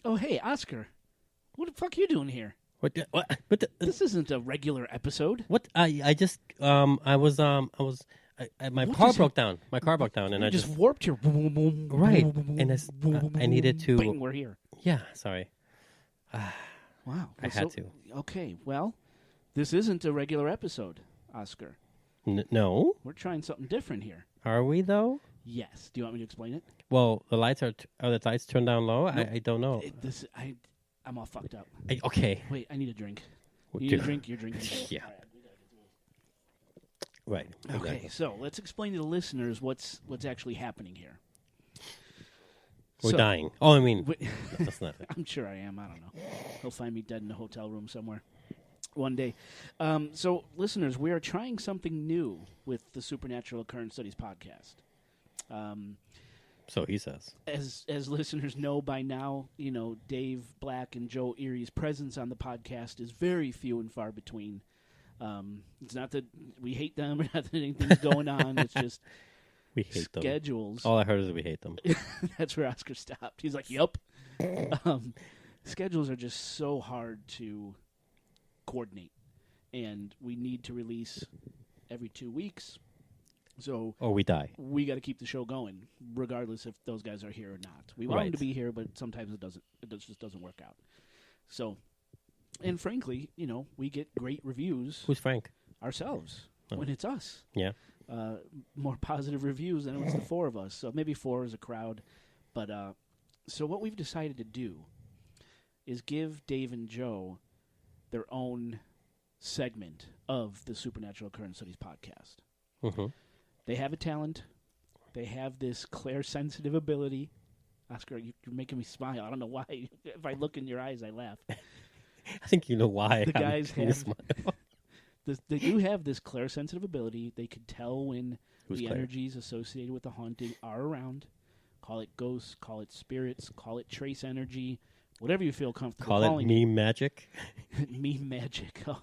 Oh, hey, Oscar. What the fuck are you doing here? What? This isn't a regular episode. What? I just my What car just broke down. My car broke down, and You I just warped your... right. And I needed to. Bing, we're here. Yeah, sorry. Wow. I had to. Okay, well, this isn't a regular episode, Oscar. No, We're trying something different here. are we though? Yes. Do you want me to explain it? Well, the lights are the lights turned down low. Nope. I don't know. I'm all fucked up. Okay. Wait, I need a drink. What You do- need a drink? You're drinking. Yeah. Right. Okay, Exactly. so let's explain to the listeners what's actually happening here. We're So- dying. Oh, I mean, Wait- that's not it. I'm sure I am. I don't know. He'll find me dead in a hotel room somewhere one day. So, listeners, we are trying something new with the Supernatural Occurrence Studies Podcast. So he says. As listeners know by now, Dave Black and Joe Erie's presence on the podcast is very few and far between. It's not that we hate them or not that anything's going on. It's just We hate them. schedules. All I heard is we hate them. That's where Oscar stopped. He's like, "Yup." Schedules are just so hard to coordinate, and we need to release every 2 weeks. So Or we die. we got to keep the show going, regardless if those guys are here or not. We want them to Right. be here, but sometimes it doesn't. Just doesn't work out. So, and frankly, we get great reviews Who's Frank? ourselves Oh. when it's us. Yeah. More positive reviews than it was the four of us. So maybe four is a crowd. But so what we've decided to do is give Dave and Joe their own segment of the Supernatural Occurrence Studies podcast. Mm-hmm. They have a talent. They have this clairsensitive ability. Oscar, you're making me smile. I don't know why. If I look in your eyes, I laugh. I think you know why. The I'm guys making you have smile. They do have this clairsensitive ability. They could tell when Who's the Claire? energies associated with the haunting are around. Call it ghosts, call it spirits, call it trace energy, whatever you feel comfortable Call it calling meme magic. meme magic. Oh.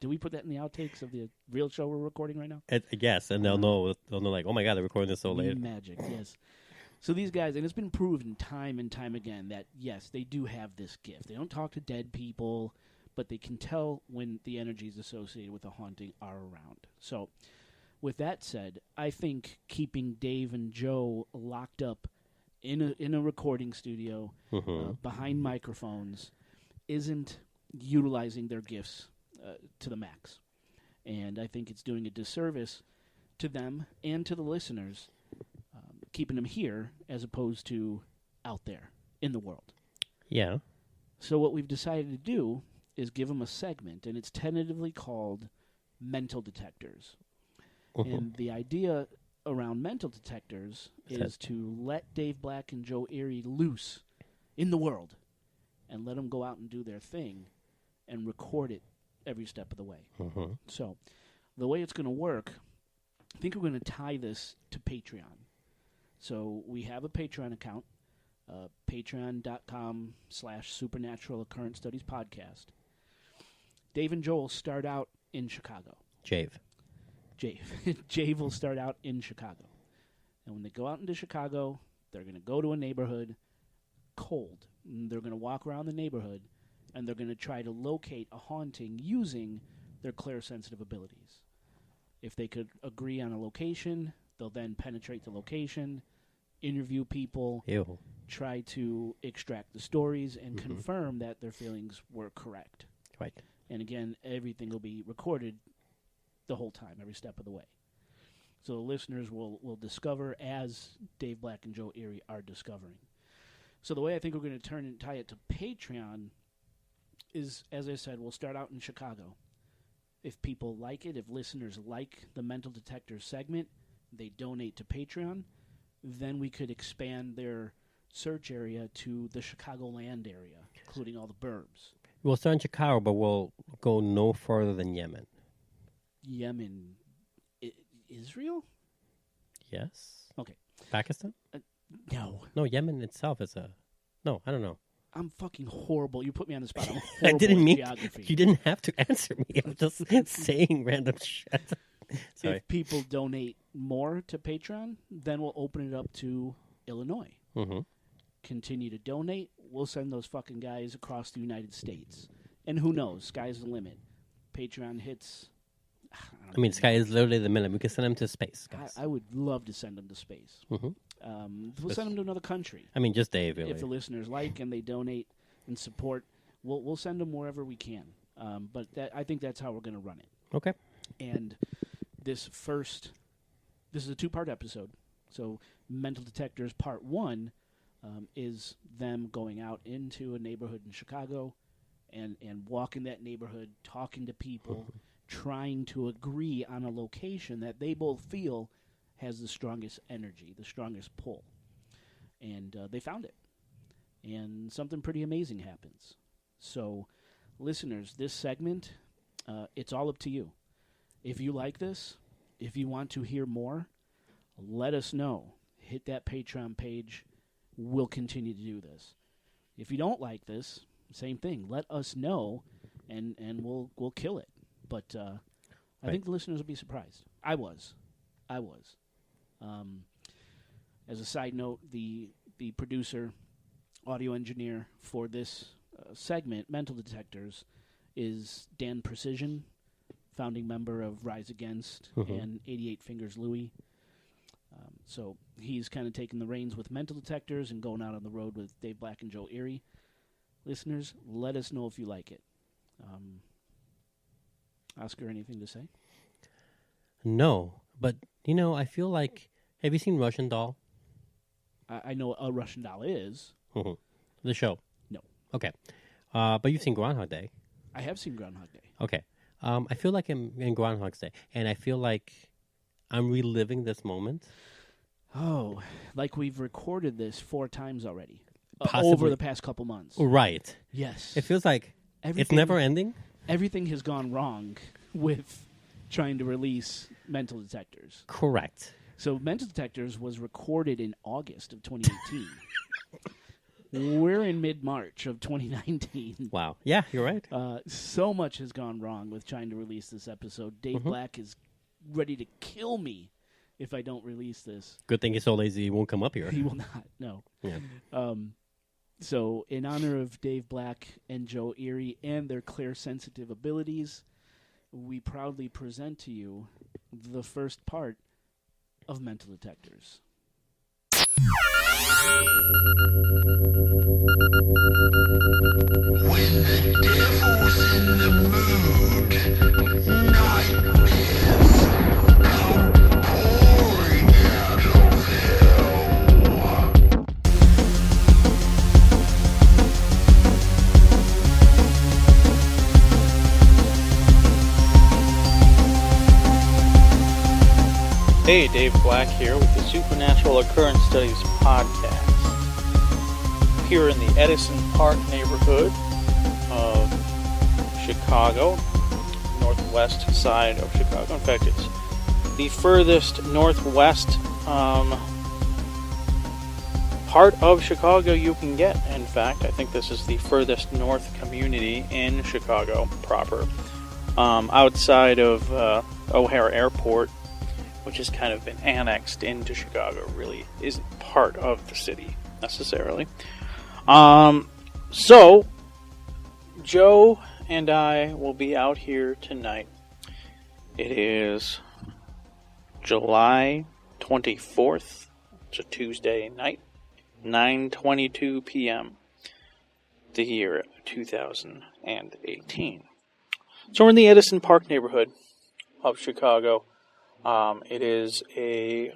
Do we put that in the outtakes of the real show we're recording right now? I guess, and they'll know. They'll know, like, oh my god, they're recording this so late. Meme magic, yes. So these guys, and it's been proven time and time again that, yes, they do have this gift. They don't talk to dead people, but they can tell when the energies associated with the haunting are around. So, with that said, I think keeping Dave and Joe locked up in a recording studio Mm-hmm. behind microphones isn't utilizing their gifts to the max. And I think it's doing a disservice to them and to the listeners, keeping them here as opposed to out there in the world. Yeah. So what we've decided to do is give them a segment, and it's tentatively called Mental Detectors. Mhm. And the idea around Mental Detectors is to let Dave Black and Joe Erie loose in the world and let them go out and do their thing and record it every step of the way. Mhm. So the way it's going to work, I think we're going to tie this to Patreon. So we have a Patreon account, patreon.com/Supernatural Occurrence Studies Podcast. Dave and Joel start out in Chicago. Jave. Jave will start out in Chicago. And when they go out into Chicago, they're going to go to a neighborhood cold. And they're going to walk around the neighborhood, and they're going to try to locate a haunting using their clairsensitive abilities. If they could agree on a location, they'll then penetrate the location, interview people, Ew. try to extract the stories, and Mhm. confirm that their feelings were correct. Right. And again, everything will be recorded the whole time, every step of the way. So the listeners will discover as Dave Black and Joe Erie are discovering. So the way I think we're going to turn and tie it to Patreon is, as I said, we'll start out in Chicago. If people like it, if listeners like the Mental Detector segment, they donate to Patreon, then we could expand their search area to the Chicagoland area, including all the burbs. We'll start in Chicago, but we'll go no further than Yemen. Yemen, Israel? Yes. Okay. Pakistan? No. No, Yemen itself is a. No, I don't know. I'm fucking horrible. You put me on the spot. I'm I horrible didn't at mean. geography. You didn't have to answer me. I'm just saying random shit. Sorry. If people donate more to Patreon, then we'll open it up to Illinois. Mm-hmm. continue to donate, we'll send those fucking guys across the United States. And who knows? Sky's the limit. Patreon hits... I mean, sky is literally the limit. We can send them to space, guys. I would love to send them to space. Mm-hmm. We'll send them to another country. I mean, just Dave, really. If the listeners like and they donate and support, we'll send them wherever we can. But I think that's how we're going to run it. Okay. And this is a 2-part episode. So Mental Detectors Part 1 is them going out into a neighborhood in Chicago and walking that neighborhood, talking to people, trying to agree on a location that they both feel has the strongest energy, the strongest pull. And they found it. And something pretty amazing happens. So, listeners, this segment, it's all up to you. If you like this, if you want to hear more, let us know. Hit that Patreon page. We'll continue to do this. If you don't like this, same thing. Let us know, and we'll kill it. But I think the listeners will be surprised. I was. As a side note, the producer, audio engineer for this segment, Mental Detectors, is Dan Precision, founding member of Rise Against and 88 Fingers Louie. So he's kind of taking the reins with Mental Detectors and going out on the road with Dave Black and Joe Erie. Listeners, let us know if you like it. Oscar, anything to say? No, but, I feel like... Have you seen Russian Doll? I know a Russian Doll is. The show? No. Okay. But you've seen Groundhog Day. I have seen Groundhog Day. Okay. I feel like I'm in Groundhog Day, and I feel like I'm reliving this moment. Oh, like we've recorded this 4 times already. Possibly. Over the past couple months. Right. Yes. It feels like it's never ending. Everything has gone wrong with trying to release Mental Detectors. Correct. So Mental Detectors was recorded in August of 2018. We're in mid-March of 2019. Wow. Yeah, you're right. So much has gone wrong with trying to release this episode. Dave Black is ready to kill me if I don't release this. Good thing he's so lazy he won't come up here. He will not, no. Yeah. So in honor of Dave Black and Joe Erie and their clairsensitive abilities, we proudly present to you the first part of Mental Detectors. When the devil's in the mood, nightmares come pouring out of hell. Hey, Dave Black here with the Supernatural Occurrence Studies Podcast. Here in the Edison Park neighborhood of Chicago, northwest side of Chicago. In fact, it's the furthest northwest part of Chicago you can get. In fact, I think this is the furthest north community in Chicago proper. Outside of O'Hare Airport, which has kind of been annexed into Chicago, really isn't part of the city necessarily. So, Joe and I will be out here tonight. It is July 24th. It's a Tuesday night, 9:22 p.m. the year 2018. So we're in the Edison Park neighborhood of Chicago. It is a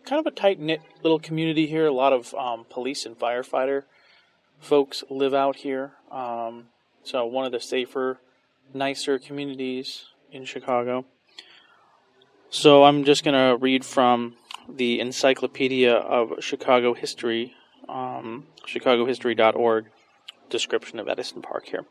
kind of a tight-knit little community here. A lot of police and firefighter folks live out here. So one of the safer, nicer communities in Chicago. So I'm just going to read from the Encyclopedia of Chicago History, chicagohistory.org, description of Edison Park here.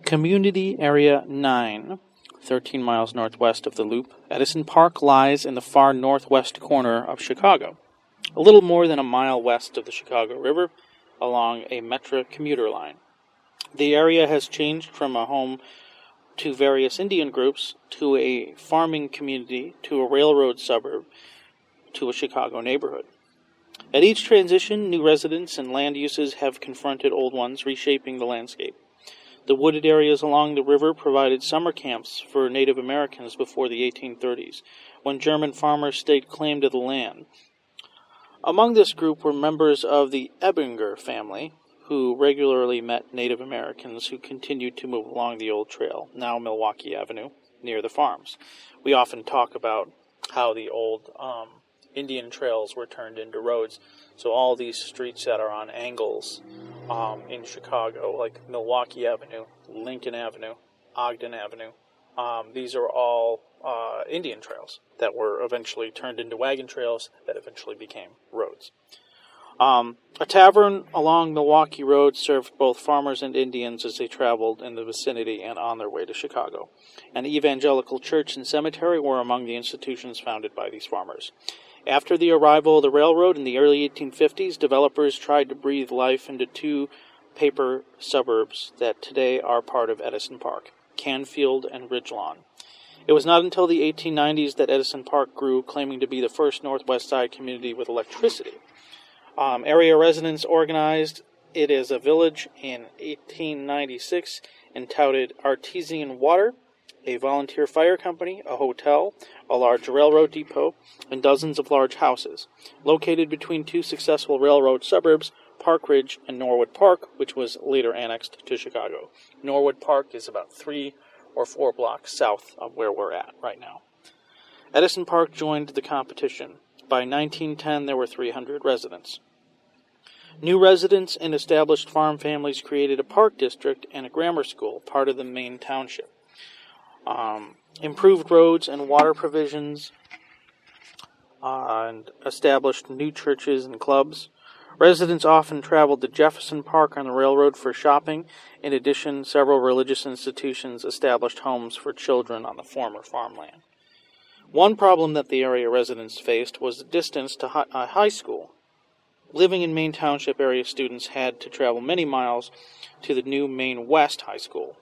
Community Area 9. 13 miles northwest of the Loop, Edison Park lies in the far northwest corner of Chicago, a little more than a mile west of the Chicago River, along a Metra commuter line. The area has changed from a home to various Indian groups, to a farming community, to a railroad suburb, to a Chicago neighborhood. At each transition, new residents and land uses have confronted old ones, reshaping the landscape. The wooded areas along the river provided summer camps for Native Americans before the 1830s, when German farmers staked claim to the land. Among this group were members of the Ebinger family, who regularly met Native Americans who continued to move along the old trail, now Milwaukee Avenue, near the farms. We often talk about how the old Indian trails were turned into roads. So all these streets that are on angles in Chicago, like Milwaukee Avenue, Lincoln Avenue, Ogden Avenue, these are all Indian trails that were eventually turned into wagon trails that eventually became roads. A tavern along Milwaukee Road served both farmers and Indians as they traveled in the vicinity and on their way to Chicago. An evangelical church and cemetery were among the institutions founded by these farmers. After the arrival of the railroad in the early 1850s, developers tried to breathe life into two paper suburbs that today are part of Edison Park, Canfield and Ridgelawn. It was not until the 1890s that Edison Park grew, claiming to be the first Northwest Side community with electricity. Area residents organized it as a village in 1896 and touted artesian water, a volunteer fire company, a hotel, a large railroad depot, and dozens of large houses. Located between two successful railroad suburbs, Park Ridge and Norwood Park, which was later annexed to Chicago. Norwood Park is about 3 or 4 blocks south of where we're at right now. Edison Park joined the competition. By 1910, there were 300 residents. New residents and established farm families created a park district and a grammar school, part of the main township. Improved roads and water provisions, and established new churches and clubs. Residents often traveled to Jefferson Park on the railroad for shopping. In addition, several religious institutions established homes for children on the former farmland. One problem that the area residents faced was the distance to high school. Living in Maine Township area students had to travel many miles to the new Maine West High School.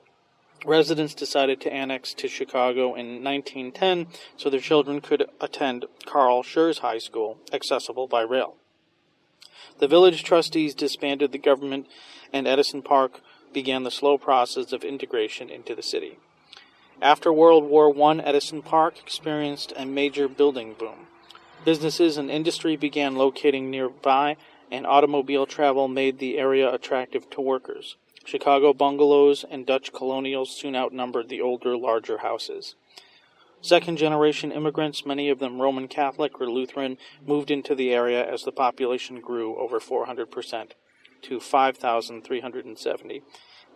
Residents decided to annex to Chicago in 1910 so their children could attend Carl Schurz High School, accessible by rail. The village trustees disbanded the government, and Edison Park began the slow process of integration into the city. After World War I, Edison Park experienced a major building boom. Businesses and industry began locating nearby, and automobile travel made the area attractive to workers. Chicago bungalows and Dutch colonials soon outnumbered the older, larger houses. Second-generation immigrants, many of them Roman Catholic or Lutheran, moved into the area as the population grew over 400% to 5,370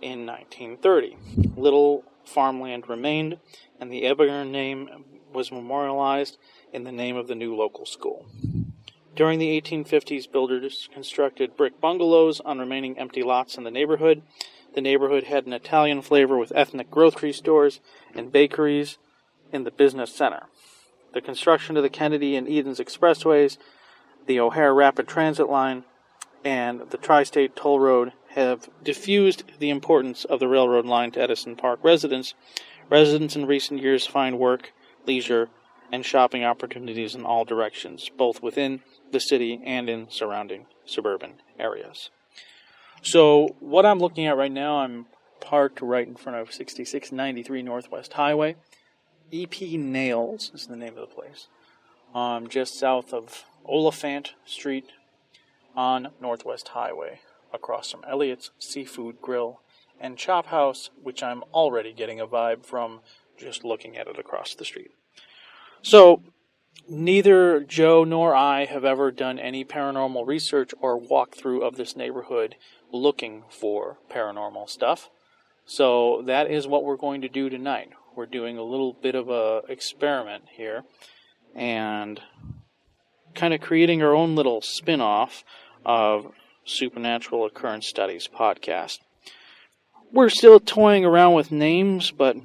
in 1930. Little farmland remained, and the Ebinger name was memorialized in the name of the new local school. During the 1850s, builders constructed brick bungalows on remaining empty lots in the neighborhood. The neighborhood had an Italian flavor with ethnic grocery stores and bakeries in the business center. The construction of the Kennedy and Edens Expressways, the O'Hare Rapid Transit Line, and the Tri-State Toll Road have diffused the importance of the railroad line to Edison Park residents. Residents in recent years find work, leisure, and shopping opportunities in all directions, both within the city and in surrounding suburban areas. So what I'm looking at right now, I'm parked right in front of 6693 Northwest Highway. E.P. Nails is the name of the place. Just south of Oliphant Street on Northwest Highway, across from Elliott's Seafood Grill and Chop House, which I'm already getting a vibe from just looking at it across the street. So, neither Joe nor I have ever done any paranormal research or walkthrough of this neighborhood looking for paranormal stuff. So, that is what we're going to do tonight. We're doing a little bit of a experiment here and kind of creating our own little spin-off of Supernatural Occurrence Studies Podcast. We're still toying around with names, but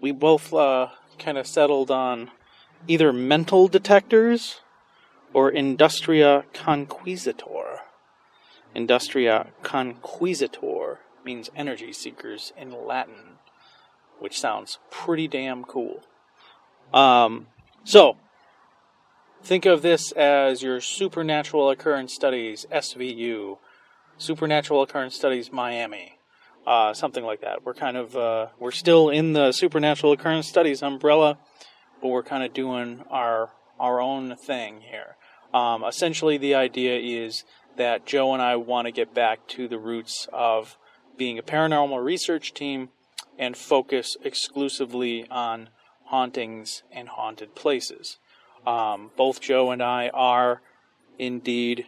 we both kind of settled on either Mental Detectors or Industria Conquisitor. Industria Conquisitor means energy seekers in Latin, which sounds pretty damn cool. So, think of this as your Supernatural Occurrence Studies, SVU. Supernatural Occurrence Studies, Miami. Something like that. We're kind of, we're still in the Supernatural Occurrence Studies umbrella, but we're kind of doing our own thing here. Essentially, the idea is that Joe and I want to get back to the roots of being a paranormal research team and focus exclusively on hauntings and haunted places. Both Joe and I are indeed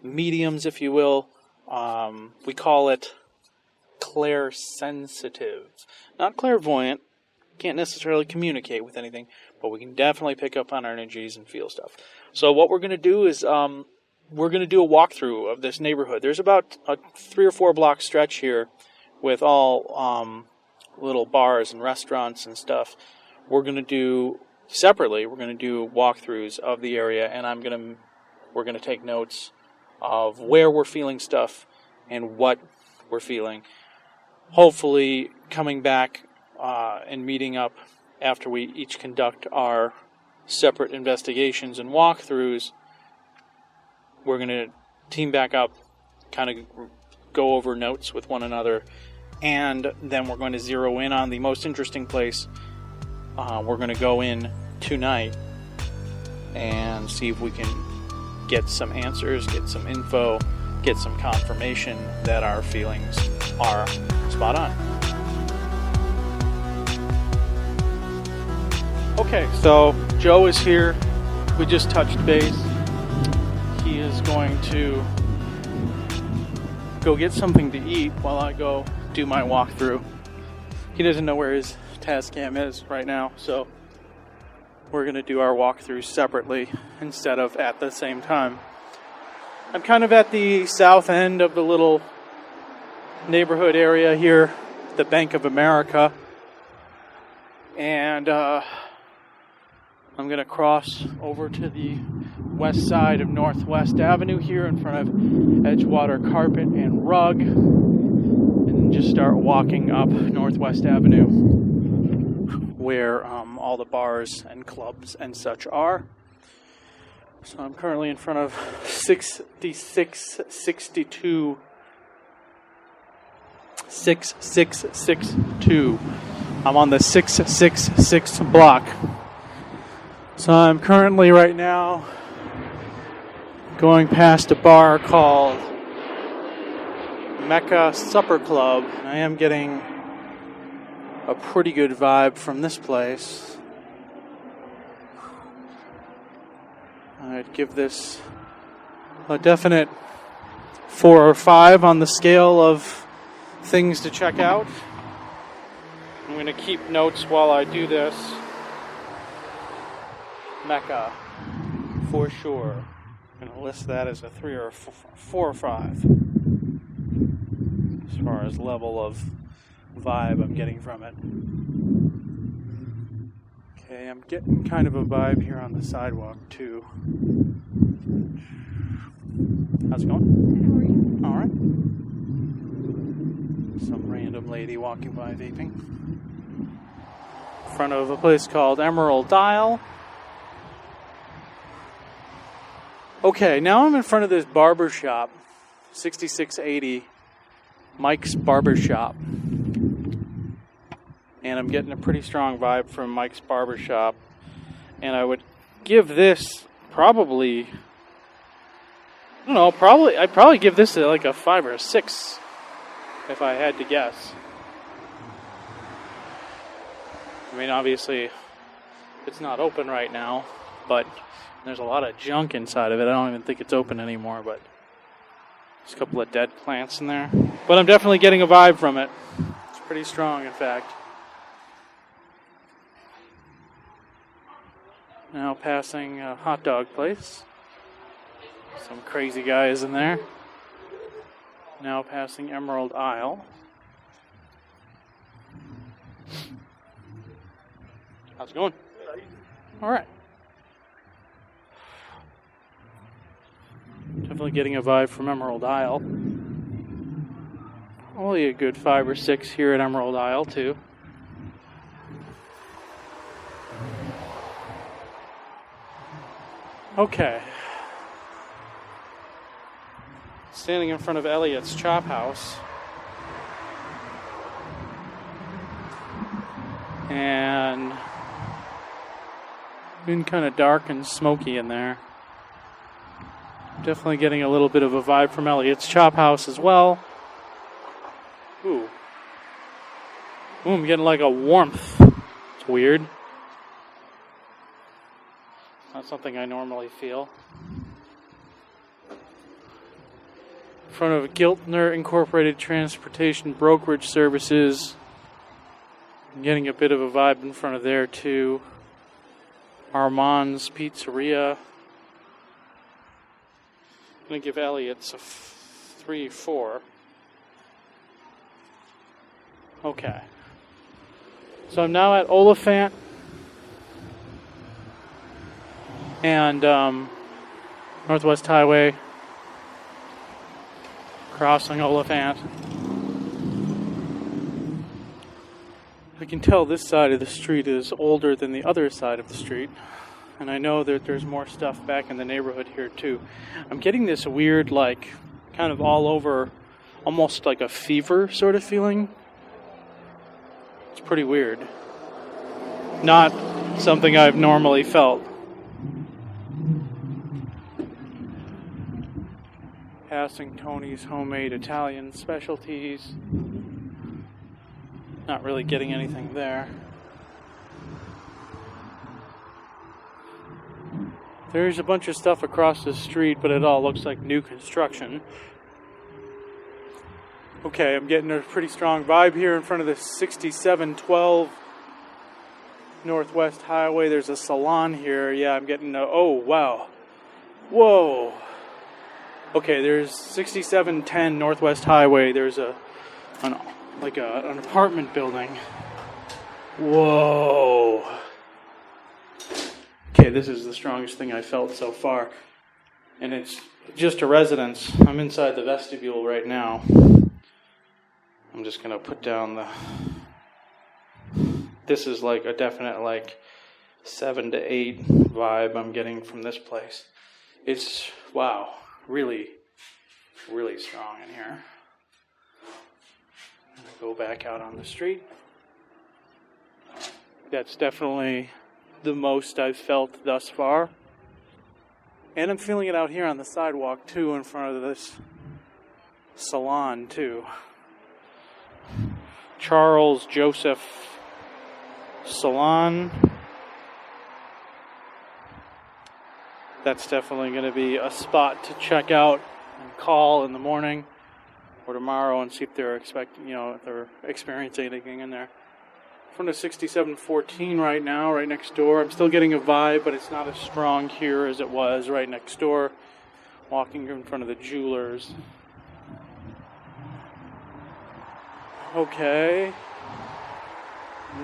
mediums, if you will. We call it clairsensitive. Not clairvoyant. Can't necessarily communicate with anything, but we can definitely pick up on our energies and feel stuff. So what we're going to do is we're going to do a walkthrough of this neighborhood. There's about a 3 or 4 block stretch here with all little bars and restaurants and stuff. We're going to do separately. We're going to do walkthroughs of the area, and we're going to take notes of where we're feeling stuff and what we're feeling. Hopefully, coming back and meeting up after we each conduct our separate investigations and walkthroughs, we're going to team back up, kind of go over notes with one another, and then we're going to zero in on the most interesting place. We're going to go in tonight and see if we can get some answers, get some info, get some confirmation that our feelings are spot on. Okay, so Joe is here. We just touched base. He is going to go get something to eat while I go do my walkthrough. He doesn't know where his Tascam is right now, so we're going to do our walkthrough separately instead of at the same time. I'm kind of at the south end of the little neighborhood area here, the Bank of America, and I'm going to cross over to the west side of Northwest Avenue here in front of Edgewater Carpet and Rug, and just start walking up Northwest Avenue where all the bars and clubs and such are. So I'm currently in front of 6662 I'm on the 666 block. So I'm currently right now going past a bar called Mecca Supper Club. And I am getting a pretty good vibe from this place. I'd give this a definite 4 or 5 on the scale of things to check out. I'm going to keep notes while I do this. Mecca, for sure. I'm going to list that as a 3 or 4 or 5 as far as level of vibe I'm getting from it. Okay, I'm getting kind of a vibe here on the sidewalk too. How's it going? All right. Some random lady walking by vaping. In front of a place called Emerald Isle. Okay, now I'm in front of this barber shop, 6680 Mike's Barbershop. And I'm getting a pretty strong vibe from Mike's Barbershop. And I would give this probably, I'd probably give this like a 5 or a 6 if I had to guess. I mean, obviously, it's not open right now, but there's a lot of junk inside of it. I don't even think it's open anymore, but there's a couple of dead plants in there. But I'm definitely getting a vibe from it. It's pretty strong, in fact. Now passing a hot dog place. Some crazy guys in there. Now passing Emerald Isle. How's it going? All right. Definitely getting a vibe from Emerald Isle. Only a good 5 or 6 here at Emerald Isle, too. Okay. Standing in front of Elliot's Chop House. And been kind of dark and smoky in there. Definitely getting a little bit of a vibe from Elliot's Chop House as well. Ooh, I'm getting like a warmth. It's weird. Not something I normally feel. In front of Giltner Incorporated Transportation Brokerage Services. I'm getting a bit of a vibe in front of there too. Armand's Pizzeria. I'm going to give Elliot's a 3-4. Okay. So I'm now at Oliphant and Northwest Highway, crossing Oliphant. I can tell this side of the street is older than the other side of the street, and I know that there's more stuff back in the neighborhood here too. I'm getting this weird, like, kind of all over, almost like a fever sort of feeling. It's pretty weird. Not something I've normally felt. Passing Tony's Homemade Italian Specialties. Not really getting anything there. There's a bunch of stuff across the street, but it all looks like new construction. Okay, I'm getting a pretty strong vibe here in front of the 6712 Northwest Highway. There's a salon here. Yeah, I'm getting a... Oh, wow. Whoa. Okay, there's 6710 Northwest Highway. There's an apartment building. Whoa. Okay, this is the strongest thing I felt so far. And it's just a residence. I'm inside the vestibule right now. I'm just going to put down the... This is like a definite like 7 to 8 vibe I'm getting from this place. It's, wow, really, really strong in here. I'm going to go back out on the street. That's definitely the most I've felt thus far. And I'm feeling it out here on the sidewalk too, in front of this salon too. Charles Joseph Salon. That's definitely going to be a spot to check out and call in the morning or tomorrow and see if they're if they're experiencing anything in there. In front of 6714 right now, right next door. I'm still getting a vibe, but it's not as strong here as it was right next door. Walking in front of the Jewelers. Okay.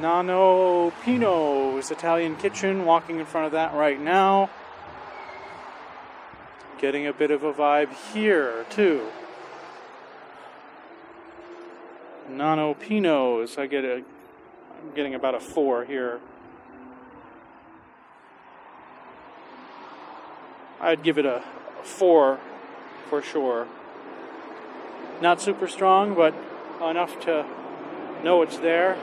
Nano Pino's Italian Kitchen, walking in front of that right now. Getting a bit of a vibe here, too. Nano Pino's, I'm getting about a 4 here. I'd give it a 4 for sure. Not super strong, but enough to know it's there.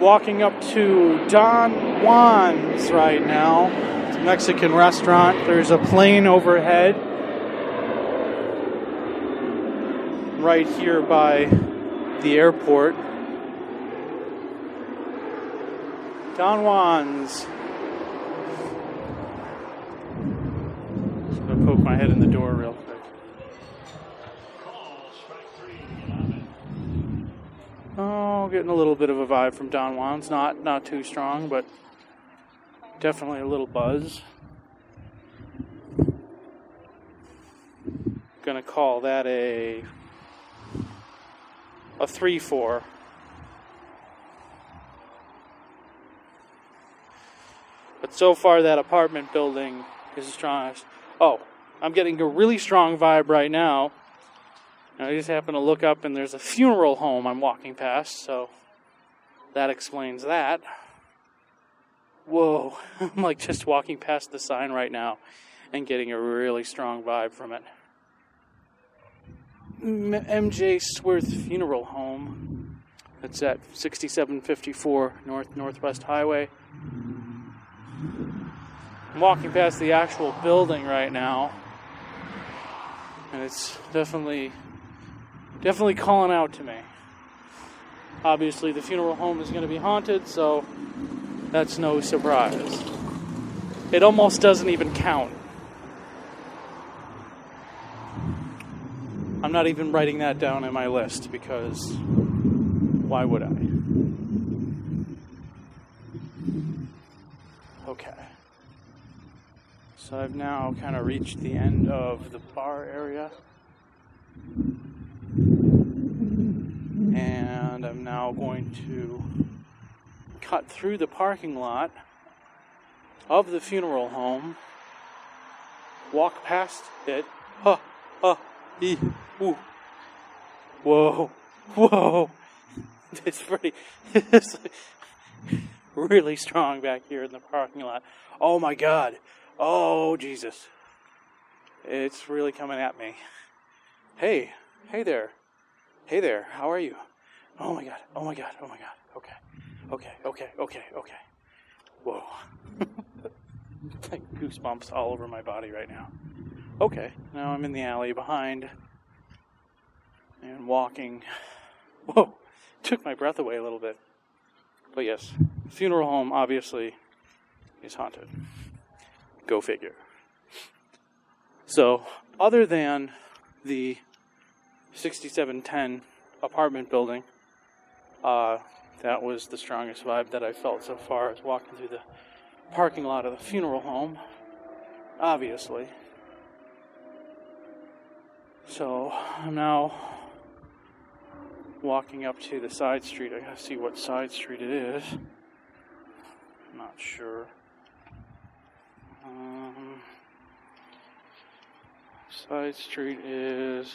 Walking up to Don Juan's right now. It's a Mexican restaurant. There's a plane overhead right here by the airport. Don Juan's. I'm going to poke my head in the door real quick. Oh, getting a little bit of a vibe from Don Juan's. Not too strong, but definitely a little buzz. Gonna call that a 3-4. But so far that apartment building is the strongest. Oh, I'm getting a really strong vibe right now. I just happen to look up and there's a funeral home I'm walking past, so that explains that. whoa, I'm like just walking past the sign right now and getting a really strong vibe from it. MJ Sworth Funeral Home. It's at 6754 Northwest Highway. I'm walking past the actual building right now, and it's definitely calling out to me. Obviously, the funeral home is going to be haunted, so that's no surprise. It almost doesn't even count. I'm not even writing that down in my list because why would I? Okay. So I've now kind of reached the end of the bar area. And I'm now going to cut through the parking lot of the funeral home, walk past it. Ooh. Whoa. It's really strong back here in the parking lot. Oh my God. Oh Jesus. It's really coming at me. Hey there. How are you? Oh my God. Okay. Whoa. Goosebumps all over my body right now. Okay, now I'm in the alley behind and walking. Whoa, took my breath away a little bit. But yes, funeral home obviously is haunted. Go figure. So, other than the 6710 apartment building, that was the strongest vibe that I felt so far as walking through the parking lot of the funeral home, obviously. So, I'm now walking up to the side street. I gotta see what side street it is. I'm not sure. Side street is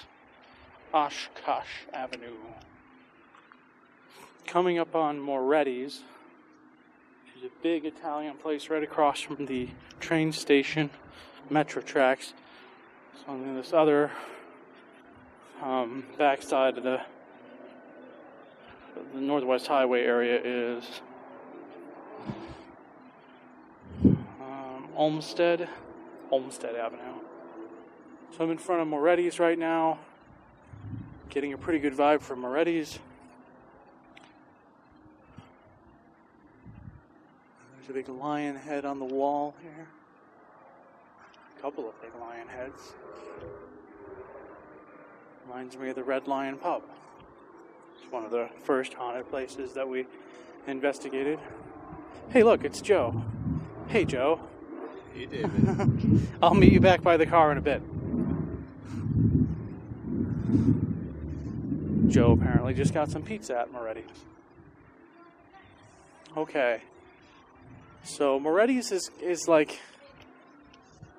Oshkosh Avenue. Coming up on Moretti's, which is a big Italian place right across from the train station, metro tracks. So on this other backside of the Northwest Highway area is Olmsted Avenue. So I'm in front of Moretti's right now, getting a pretty good vibe from Moretti's. There's a big lion head on the wall here. A couple of big lion heads. Reminds me of the Red Lion Pub. It's one of the first haunted places that we investigated. Hey, look, it's Joe. Hey, Joe. Hey, David. I'll meet you back by the car in a bit. Joe apparently just got some pizza at Moretti's. Okay. So Moretti's is like,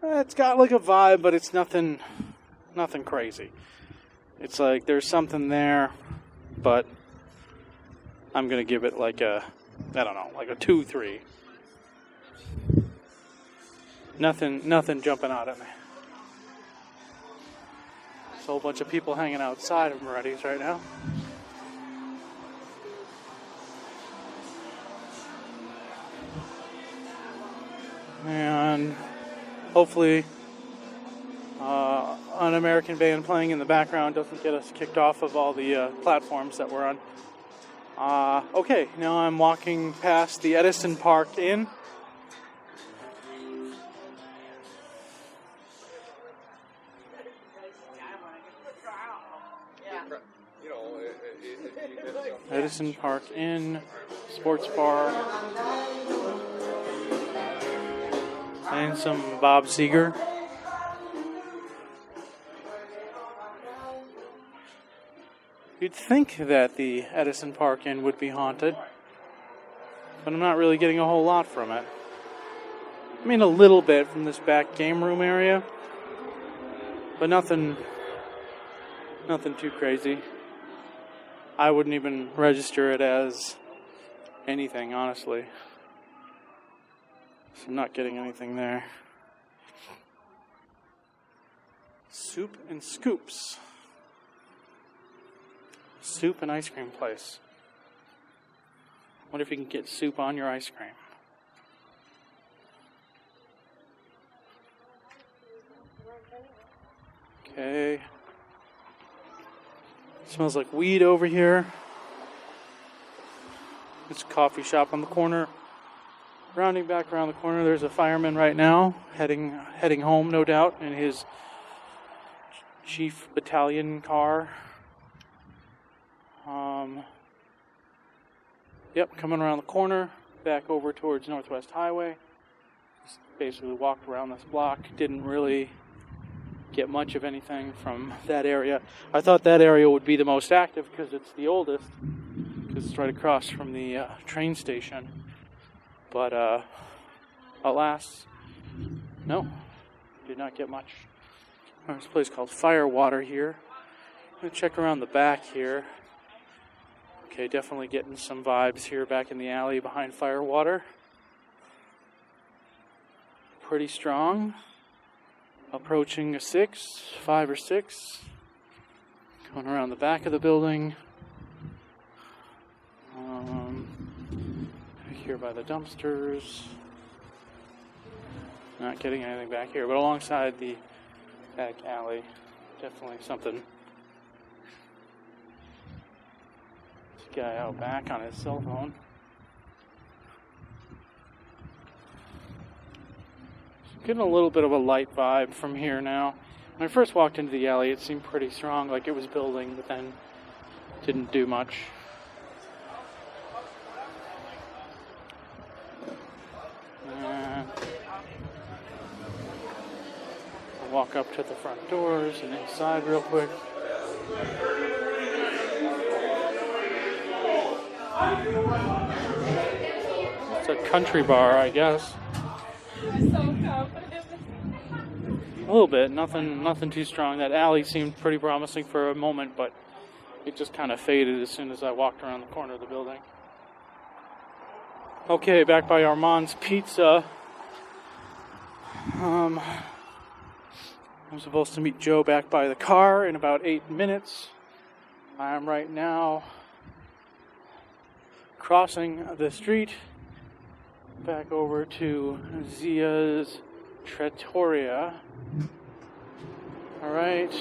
it's got like a vibe, but it's nothing crazy. It's like there's something there, but I'm gonna give it like a 2-3. Nothing jumping out at me. There's a whole bunch of people hanging outside of Moretti's right now. And hopefully an American band playing in the background doesn't get us kicked off of all the platforms that we're on. Okay, now I'm walking past the Edison Park Inn. Edison Park Inn, sports bar, and some Bob Seger. You'd think that the Edison Park Inn would be haunted, but I'm not really getting a whole lot from it. I mean, a little bit from this back game room area, but nothing too crazy. I wouldn't even register it as anything, honestly. So I'm not getting anything there. Soup and Scoops. Soup and ice cream place. What if you can get soup on your ice cream? Okay. Smells like weed over here. It's a coffee shop on the corner. Rounding back around the corner, there's a fireman right now, heading home, no doubt, in his chief battalion car. Yep, coming around the corner, back over towards Northwest Highway. Just basically walked around this block. Didn't really get much of anything from that area. I thought that area would be the most active because it's the oldest, because it's right across from the train station. But alas, no, did not get much. There's a place called Firewater here. I'm going to check around the back here. Okay, definitely getting some vibes here back in the alley behind Firewater. Pretty strong. Approaching a 5 or 6. Going around the back of the building. Here by the dumpsters. Not getting anything back here, but alongside the back alley, definitely something. This guy out back on his cell phone. Getting a little bit of a light vibe from here now. When I first walked into the alley, it seemed pretty strong, like it was building, but then didn't do much. I'll walk up to the front doors and inside real quick. It's a country bar, I guess. A little bit, nothing too strong. That alley seemed pretty promising for a moment, but it just kind of faded as soon as I walked around the corner of the building. Okay, back by Armand's Pizza. I'm supposed to meet Joe back by the car in about 8 minutes. I am right now crossing the street back over to Zia's Trattoria. Alright.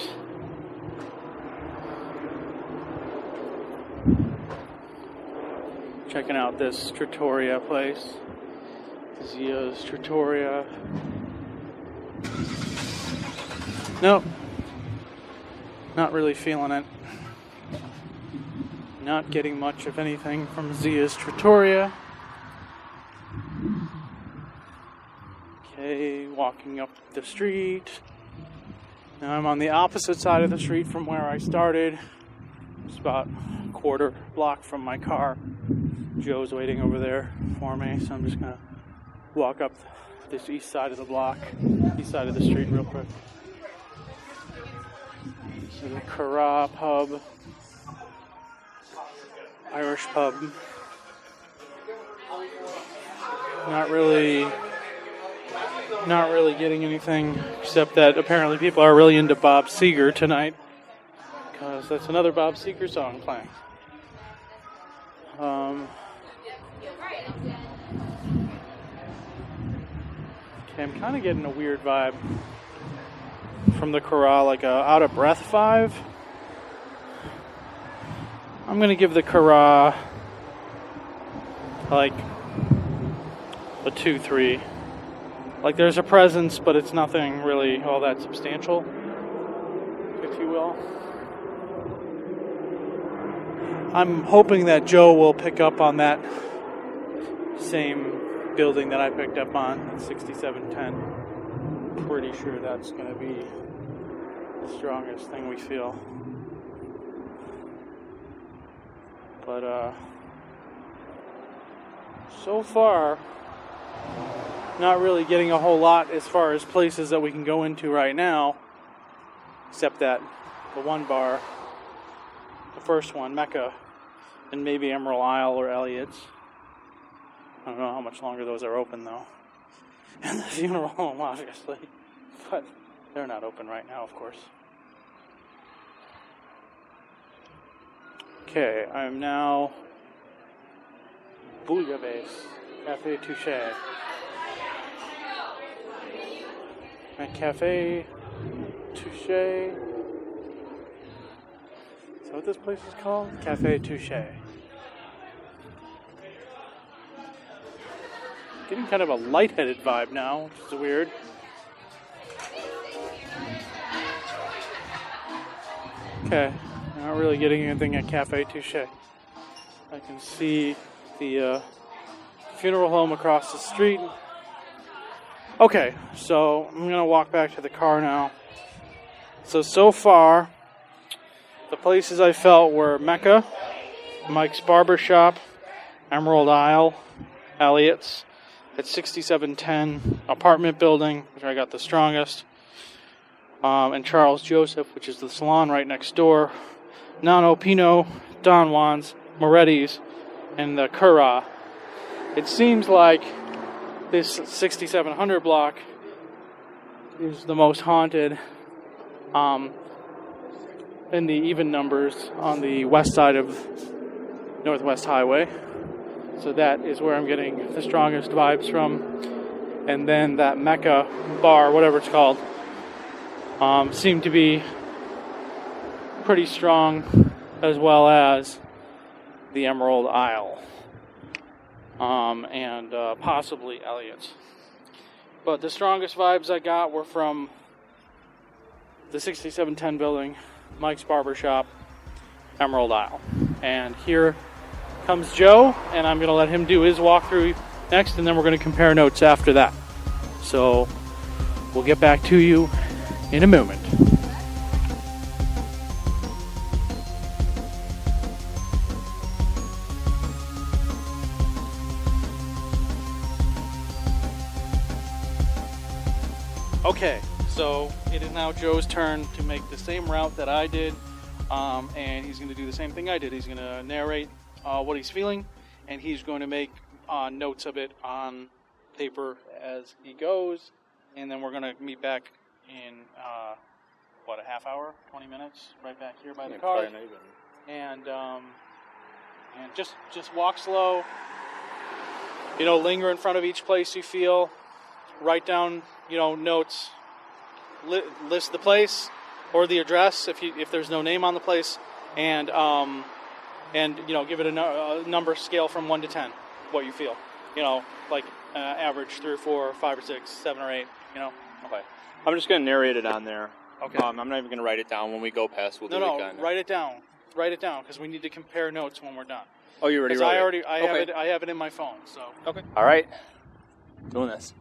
Checking out this Trattoria place. Zia's Trattoria. Nope. Not really feeling it. Not getting much of anything from Zia's Trattoria. Okay, walking up the street. Now I'm on the opposite side of the street from where I started. It's about a quarter block from my car. Joe's waiting over there for me, so I'm just going to walk up this east side of the block, east side of the street real quick. So the Cara pub, Irish pub. Not really getting anything, except that apparently people are really into Bob Seger tonight, because that's another Bob Seger song playing. Okay, I'm kind of getting a weird vibe from the Cara, like a out of breath vibe. I'm going to give the Cara like a 2-3. Like there's a presence, but it's nothing really all that substantial, if you will. I'm hoping that Joe will pick up on that same building that I picked up on, 6710. Pretty sure that's going to be the strongest thing we feel. But so far, not really getting a whole lot as far as places that we can go into right now, except that the one bar, the first one, Mecca, and maybe Emerald Isle or Elliott's. I don't know how much longer those are open though. and the funeral home, obviously. But they're not open right now, of course. Okay, I'm now Bouillabaisse, Cafe Touche. At Cafe Touche. Is that what this place is called? Cafe Touche. Getting kind of a lightheaded vibe now, which is weird. Okay, not really getting anything at Cafe Touche. I can see the funeral home across the street. Okay, so I'm going to walk back to the car now. So far, the places I felt were Mecca, Mike's Barber Shop, Emerald Isle, Elliott's, at 6710 apartment building, which I got the strongest, and Charles Joseph, which is the salon right next door, Nano Pino, Don Juan's, Moretti's, and the Curragh. It seems like this 6700 block is the most haunted in the even numbers on the west side of Northwest Highway. So that is where I'm getting the strongest vibes from. And then that Mecca bar, whatever it's called, seemed to be pretty strong, as well as the Emerald Isle. And possibly Elliott's. But the strongest vibes I got were from the 6710 building, Mike's Barber Shop, Emerald Isle. And here comes Joe, and I'm going to let him do his walkthrough next, and then we're going to compare notes after that. So we'll get back to you in a moment. Okay, so it is now Joe's turn to make the same route that I did, and he's going to do the same thing I did. He's going to narrate what he's feeling, and he's going to make notes of it on paper as he goes, and then we're going to meet back in, a half hour, 20 minutes, right back here by the car, and just walk slow, linger in front of each place you feel, write down, notes, list the place or the address if there's no name on the place, and give it a number scale from 1 to 10, what you feel, like average 3 or 4, 5 or 6, 7 or 8, Okay. I'm just going to narrate it on there. Okay. I'm not even going to write it down. When we go past, we'll do it again. Write it down. Write it down, because we need to compare notes when we're done. Oh, you already wrote it? I have it in my phone, so. Okay. All right. Doing this.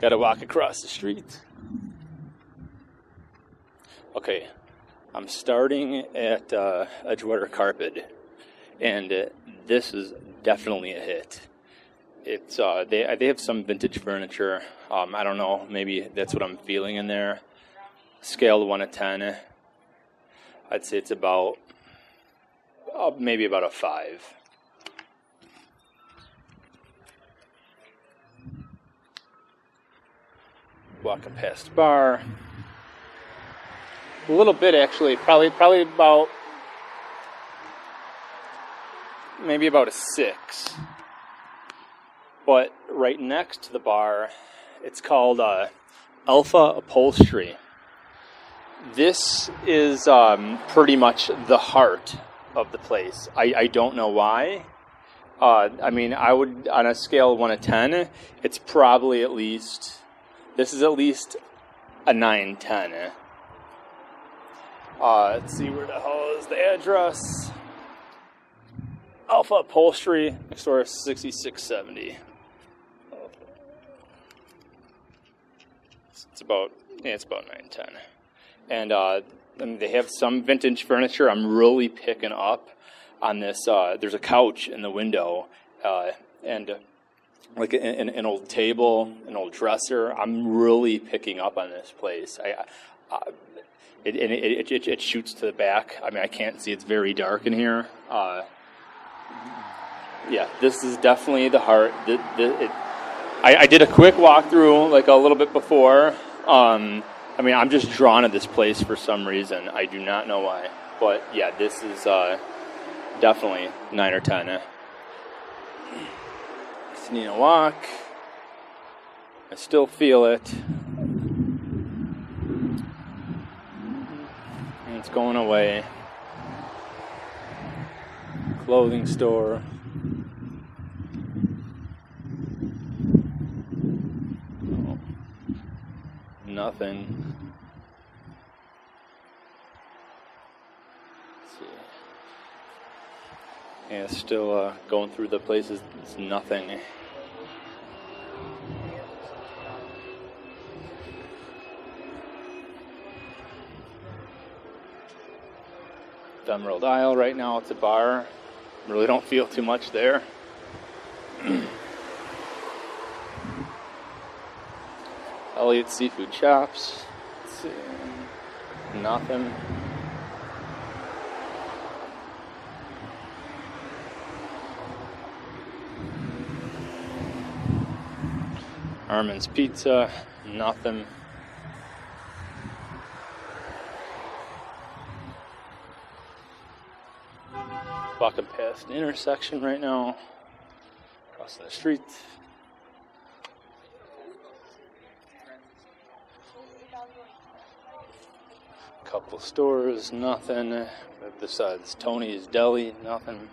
Got to walk across the street. Okay. I'm starting at Edgewater Carpet, and this is definitely a hit. It's they have some vintage furniture. I don't know, maybe that's what I'm feeling in there. Scale of 1 to 10, I'd say it's about maybe about a 5. Walking past the bar. A little bit, actually. Probably about maybe about a 6. But right next to the bar, it's called Alpha Upholstery. This is pretty much the heart of the place. I don't know why. I would, on a scale of 1 to 10, it's probably this is at least a 9-10. Let's see, where the hell is the address? Alpha Upholstery, next door is 6670. It's about 9-10. And they have some vintage furniture I'm really picking up on this. There's a couch in the window, and like an old table, an old dresser. I'm really picking up on this place. It shoots to the back. I can't see. It's very dark in here. Yeah, this is definitely the heart. I did a quick walkthrough like a little bit before. I mean, I'm just drawn to this place for some reason. I do not know why. But yeah, this is definitely 9 or 10. Continue to walk. I still feel it. And it's going away. Clothing store. Oh, nothing. Let's see. Yeah, still going through the places. It's nothing. Emerald Isle right now. It's a bar. Really don't feel too much there. Elliott Seafood Shops. Let's see. Nothing. Armin's Pizza. Nothing. Walking past an intersection right now. Crossing the street. Couple stores, nothing. Besides Tony's Deli, nothing.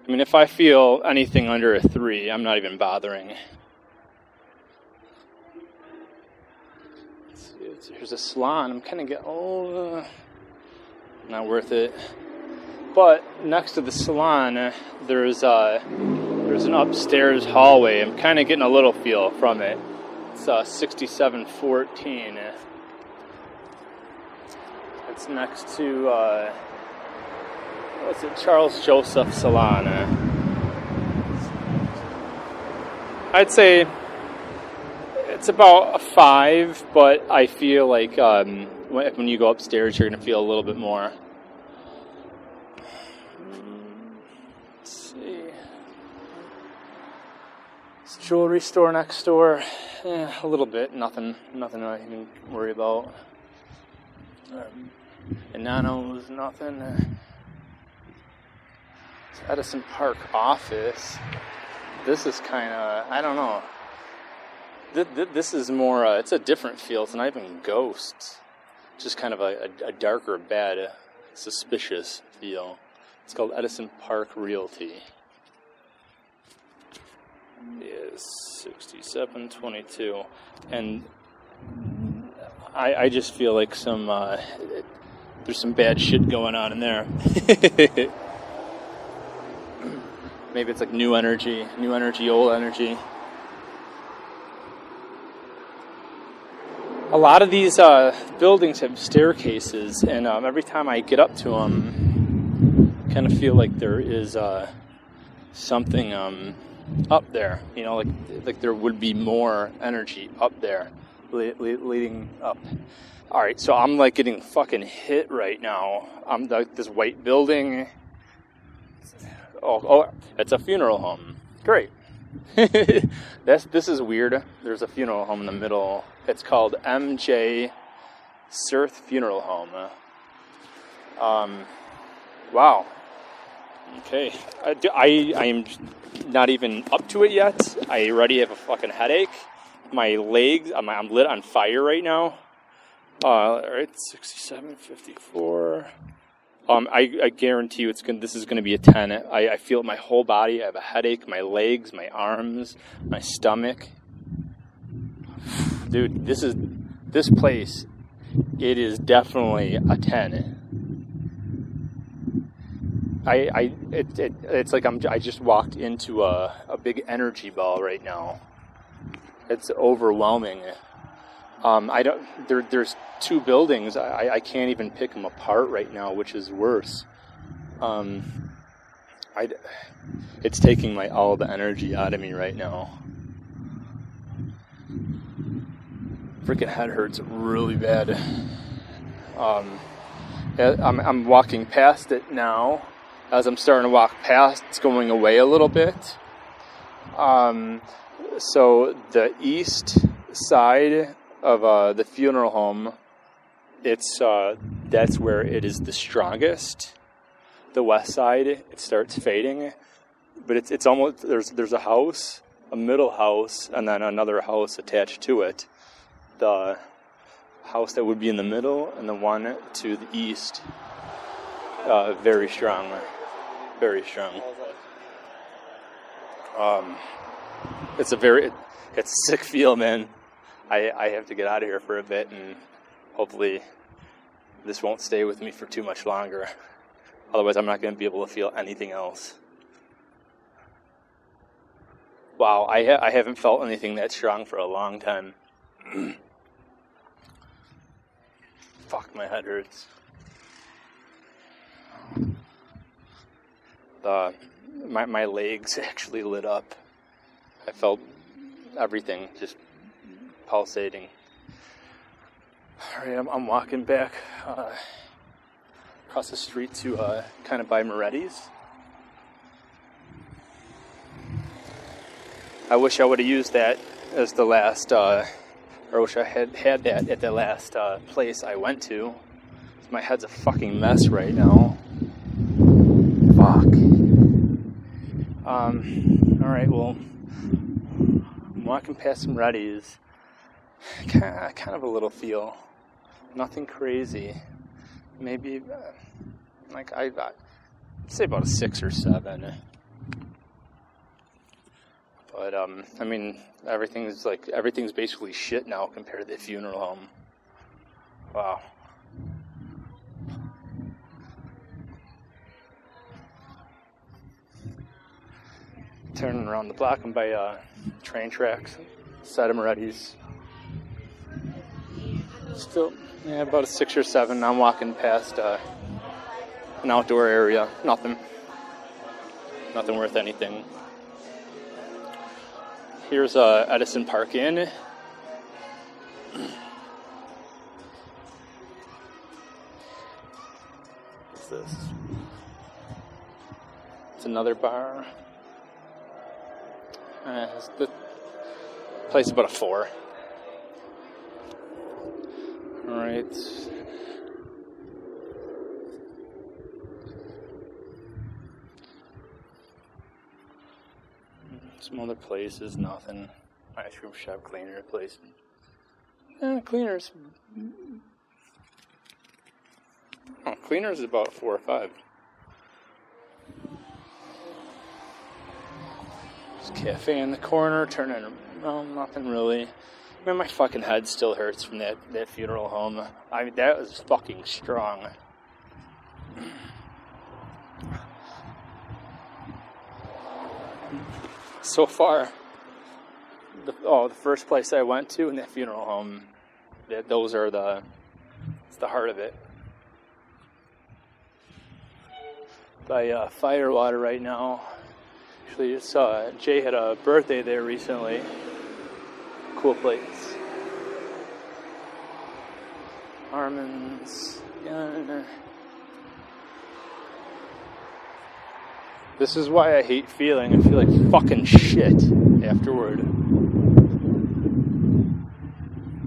I mean, if I feel anything under a 3, I'm not even bothering. Here's a salon. I'm kind of getting, not worth it. But next to the salon, there's an upstairs hallway. I'm kind of getting a little feel from it. It's 6714. It's next to what's it? Charles Joseph Salon. I'd say it's about a 5, but I feel like when you go upstairs, you're going to feel a little bit more. Let's see. It's a jewelry store next door. A little bit. Nothing I can worry about. And Nano's nothing. It's Edison Park office. This is kind of, I don't know. This is more, it's a different feel. It's not even ghosts. It's just kind of a darker, bad, suspicious feel. It's called Edison Park Realty. It is 6722. And I just feel like there's some bad shit going on in there. Maybe it's like new energy, old energy. A lot of these buildings have staircases, and every time I get up to them, I kind of feel like there is something up there. You know, like there would be more energy up there, leading up. All right, so I'm like getting fucking hit right now. I'm this white building. Oh, it's a funeral home. Great. This is weird. There's a funeral home in the middle. It's called M.J. Surth Funeral Home. Wow. Okay. I am not even up to it yet. I already have a fucking headache. My legs, I'm lit on fire right now. All right, 6754. I guarantee you this is going to be a 10. I feel it in my whole body. I have a headache, my legs, my arms, my stomach. Dude, this place, it is definitely a 10. It's like I just walked into a big energy ball right now. It's overwhelming. There's 2 buildings. I can't even pick them apart right now, which is worse. It's taking all the energy out of me right now. Freaking head hurts really bad. I'm walking past it now. As I'm starting to walk past, it's going away a little bit. So the east side of the funeral home, that's where it is the strongest. The west side, it starts fading, but it's almost there's a house, a middle house, and then another house attached to it. The house that would be in the middle and the one to the east, very strong. Very strong. It's a sick feel, man. I have to get out of here for a bit, and hopefully this won't stay with me for too much longer. Otherwise, I'm not going to be able to feel anything else. Wow, I haven't felt anything that strong for a long time. Fuck, my head hurts. My legs actually lit up. I felt everything just pulsating. All right, I'm walking back across the street to kind of by Moretti's. I wish I would have used that as the last, or I wish I had that at the last place I went to. My head's a fucking mess right now. Fuck. Alright, well, I'm walking past some Reddies. Kind of a little feel. Nothing crazy. Maybe, I'd say about a 6 or 7. But, I mean, everything's basically shit now compared to the funeral home. Wow. Turning around the block and by train tracks, side of Moretti's. Still, about a 6 or 7. I'm walking past an outdoor area. Nothing worth anything. Here's Edison Park Inn. What's this? It's another bar. The place is about a 4. Alright. Some other places, nothing. Ice cream shop, cleaner place. Cleaners. Oh, cleaners is about 4 or 5. Cafe in the corner, turning. No, nothing really. I mean, my fucking head still hurts from that funeral home. I mean, that was fucking strong. So far, the first place I went to in that funeral home, it's the heart of it. By Firewater right now. Actually, just Jay had a birthday there recently. Cool place. Armin's. Yeah. This is why I hate feeling. I feel like fucking shit afterward.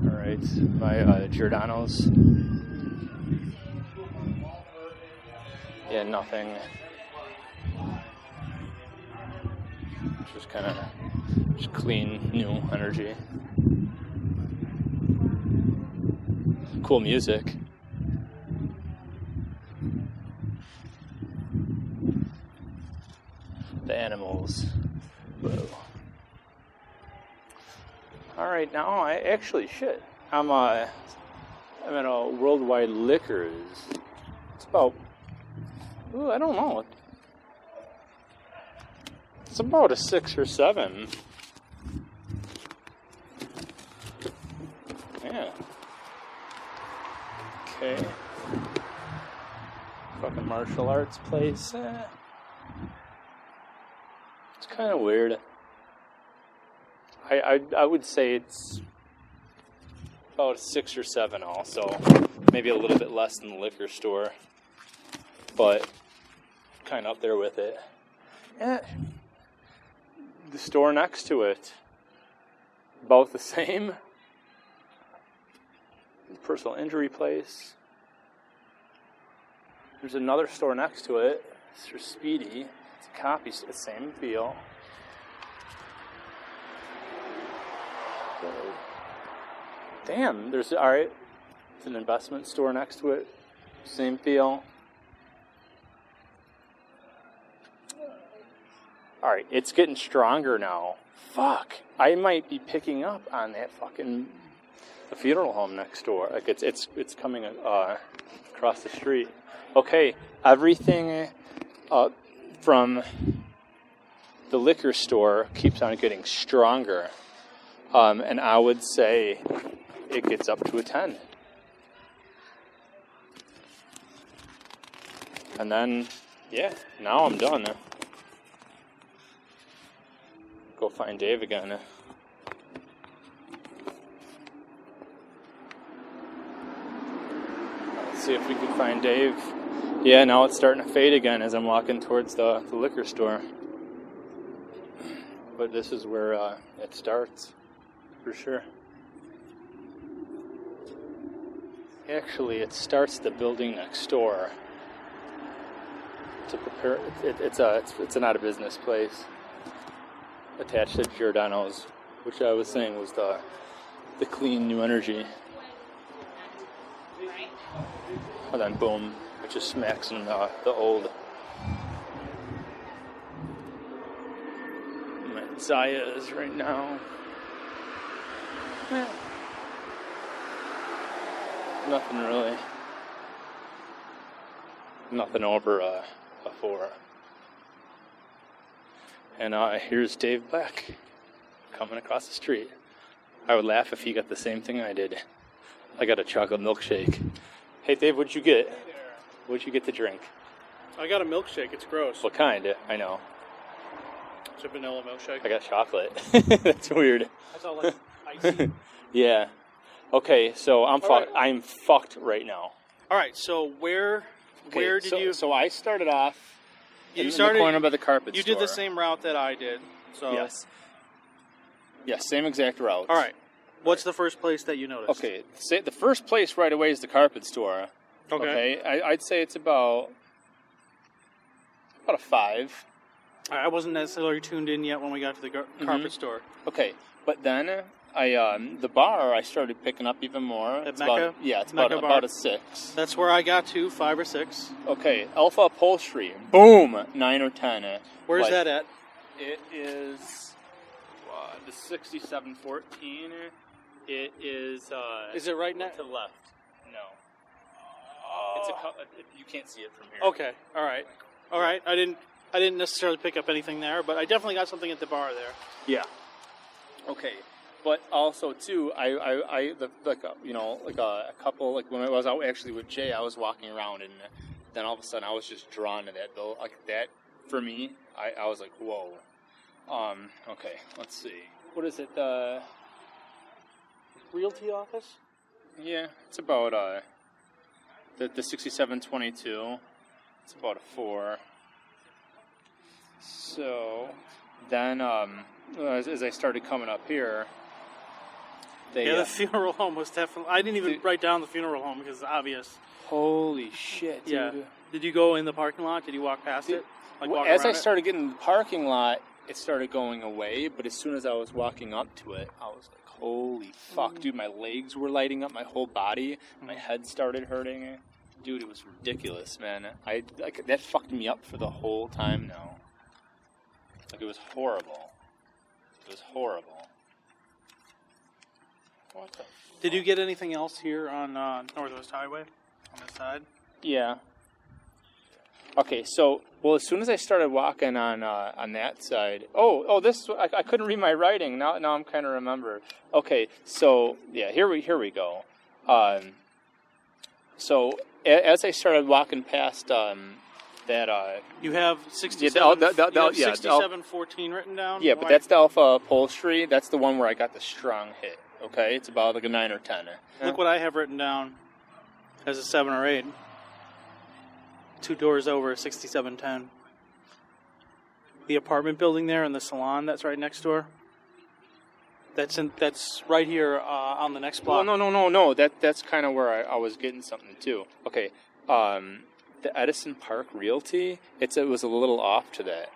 Alright, my Giordano's. Yeah, nothing. Just kind of just clean, new energy. Cool music. The animals. Whoa. Alright, now I'm at a Worldwide Liquors. It's about, I don't know. It's about a 6 or 7. Yeah. Okay. Fucking martial arts place. It's kind of weird. I would say it's About 6 or 7 also. Maybe a little bit less than the liquor store. But kind of up there with it. Yeah. The store next to it, both the same. Personal injury place. There's another store next to it. It's for Speedy. It's a copy, it's the same feel. Damn, there's alright. It's an investment store next to it. Same feel. Alright, it's getting stronger now. Fuck. I might be picking up on that fucking the funeral home next door. Like it's coming across the street. Okay, everything from the liquor store keeps on getting stronger. And I would say it gets up to a 10. And then, yeah, now I'm done. Go find Dave again. Let's see if we can find Dave. Yeah, now it's starting to fade again as I'm walking towards the liquor store. But this is where it starts, for sure. Actually, it starts the building next door. To prepare, it's an out-of-business place attached to Giordano's, which I was saying was the clean new energy. And then boom, it just smacks in the old. I'm at Zaya's right now. Yeah. Nothing really. Nothing over a 4. And here's Dave Black coming across the street. I would laugh if he got the same thing I did. I got a chocolate milkshake. Hey Dave, what'd you get? Hey there. What'd you get to drink? I got a milkshake. It's gross. What kind? I know. It's a vanilla milkshake. I got chocolate. That's weird. That's all like icy. Yeah. Okay, so I'm fucked. Right. I'm fucked right now. All right. So where did you? So I started off. You in started the corner by the carpet You store. did the same route that I did. So Yes. Yes, same exact route. All right. What's the first place that you noticed? Okay, the first place right away is the carpet store. Okay. I'd say it's about a 5. I wasn't necessarily tuned in yet when we got to the carpet store. Okay, but then the bar I started picking up even more. At It's Mecca? about, yeah, it's Mecca about bar? a 6. That's where I got to 5 or 6. Okay, Alpha Upholstery, boom, 9 or 10. Where's Like, that at? It is the 6714. It is. Is it right next? to the left? No. It's you can't see it from here. Okay. All right. I didn't necessarily pick up anything there, but I definitely got something at the bar there. Yeah. Okay, but also too, a couple, like when I was out actually with Jay, I was walking around and then all of a sudden I was just drawn to that bill, like that. For me, I was like, whoa. Okay, let's see. What is it? Realty office? Yeah, it's about the 6722. It's about a 4. So then, as I started coming up here, the funeral home was definitely. I didn't even write down the funeral home because it's obvious. Holy shit, dude. Yeah. Did you go in the parking lot? Did you walk past it? Like walk as I around it? started getting in the parking lot, it started going away. But as soon as I was walking up to it, I was like, holy fuck, dude, my legs were lighting up, my whole body, my head started hurting. Dude, it was ridiculous, man. That fucked me up for the whole time now. Like, it was horrible. It was horrible. What the fuck? Did you get anything else here on Northwest Highway on this side? Yeah. Okay, so, well, as soon as I started walking on that side, this I couldn't read my writing. Now I'm kind of remember. Okay, so yeah, here we go. So as I started walking past that You have 67. you have 6714 written down. Yeah, but that's the Alpha Upholstery. That's the one where I got the strong hit. Okay, it's about like a 9 or 10. Look what I have written down as a 7 or 8. 2 doors over, 6710. The apartment building there and the salon that's right next door. That's right here on the next block. Well, no. That's kind of where I was getting something too. Okay, the Edison Park Realty. It was a little off to that.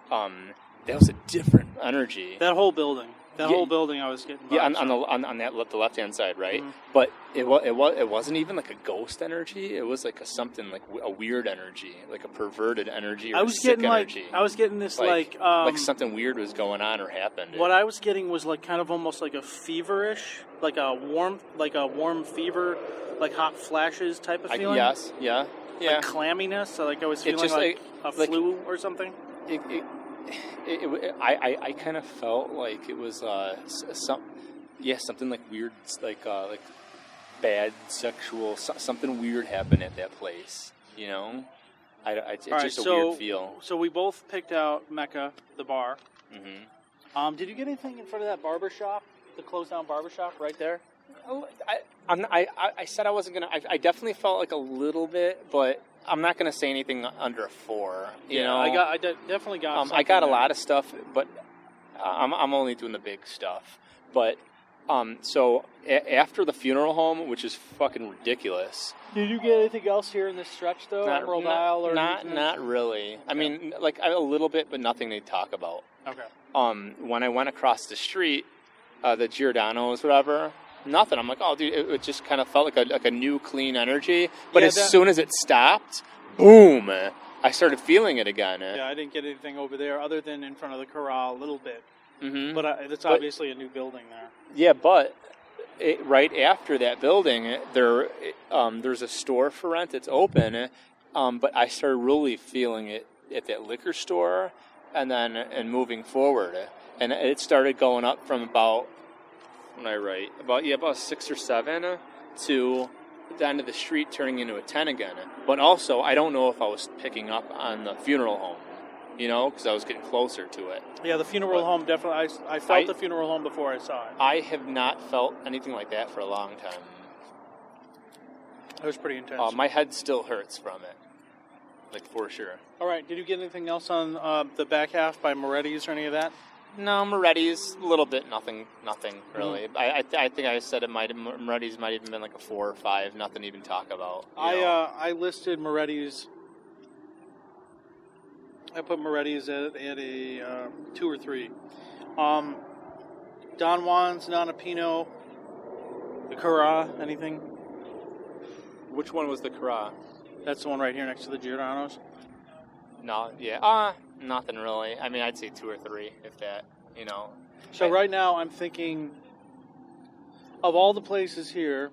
That was a different energy. That whole building. Whole building I was getting. Yeah, on the left hand side, right? Mm-hmm. But it wasn't even like a ghost energy. It was like something like a weird energy, like a perverted energy or sick energy. I was getting this like something weird was going on or happened. What I was getting was like kind of almost like a feverish, like a warm fever, like hot flashes type of feeling. Yes, yeah. Like clamminess. So like I was feeling like a flu or something. I kind of felt like it was something like weird, like bad sexual, something weird happened at that place, you know? It's just a weird feel. So we both picked out Mecca, the bar. Mm-hmm. Did you get anything in front of that barber shop, the closed down barber shop right there? I said I wasn't going to, I definitely felt like a little bit, but I'm not going to say anything under a 4. You know, I definitely got. I got a lot of stuff, but I'm only doing the big stuff. But so after the funeral home, which is fucking ridiculous. Did you get anything else here in this stretch though? Emerald Isle or not really. Okay. I mean, like a little bit, but nothing to talk about. Okay. When I went across the street, the Giordano's, whatever. Nothing. I'm like, oh, dude, it just kind of felt like a new, clean energy. But as soon as it stopped, boom, I started feeling it again. Yeah, I didn't get anything over there other than in front of the corral a little bit. Mm-hmm. But it's obviously a new building there. Yeah, but right after that building, there's a store for rent. It's open. But I started really feeling it at that liquor store and moving forward. And it started going up from about... When I write about 6 or 7 to the end of the street, turning into a 10 again. But also, I don't know if I was picking up on the funeral home, you know, because I was getting closer to it. Yeah, the funeral home definitely. I felt the funeral home before I saw it. I have not felt anything like that for a long time. It was pretty intense. My head still hurts from it, like for sure. All right, did you get anything else on the back half by Moretti's or any of that? No, Moretti's a little bit, nothing really. I think I said Moretti's might even been like a 4 or 5, nothing to even talk about. I listed Moretti's. I put Moretti's at a 2 or 3. Don Juan's, Nana Pino, the Curragh, anything? Which one was the Curragh? That's the one right here next to the Giordano's. No, yeah, nothing really. I mean, I'd say 2 or 3, if that, you know. So right now, I'm thinking of all the places here.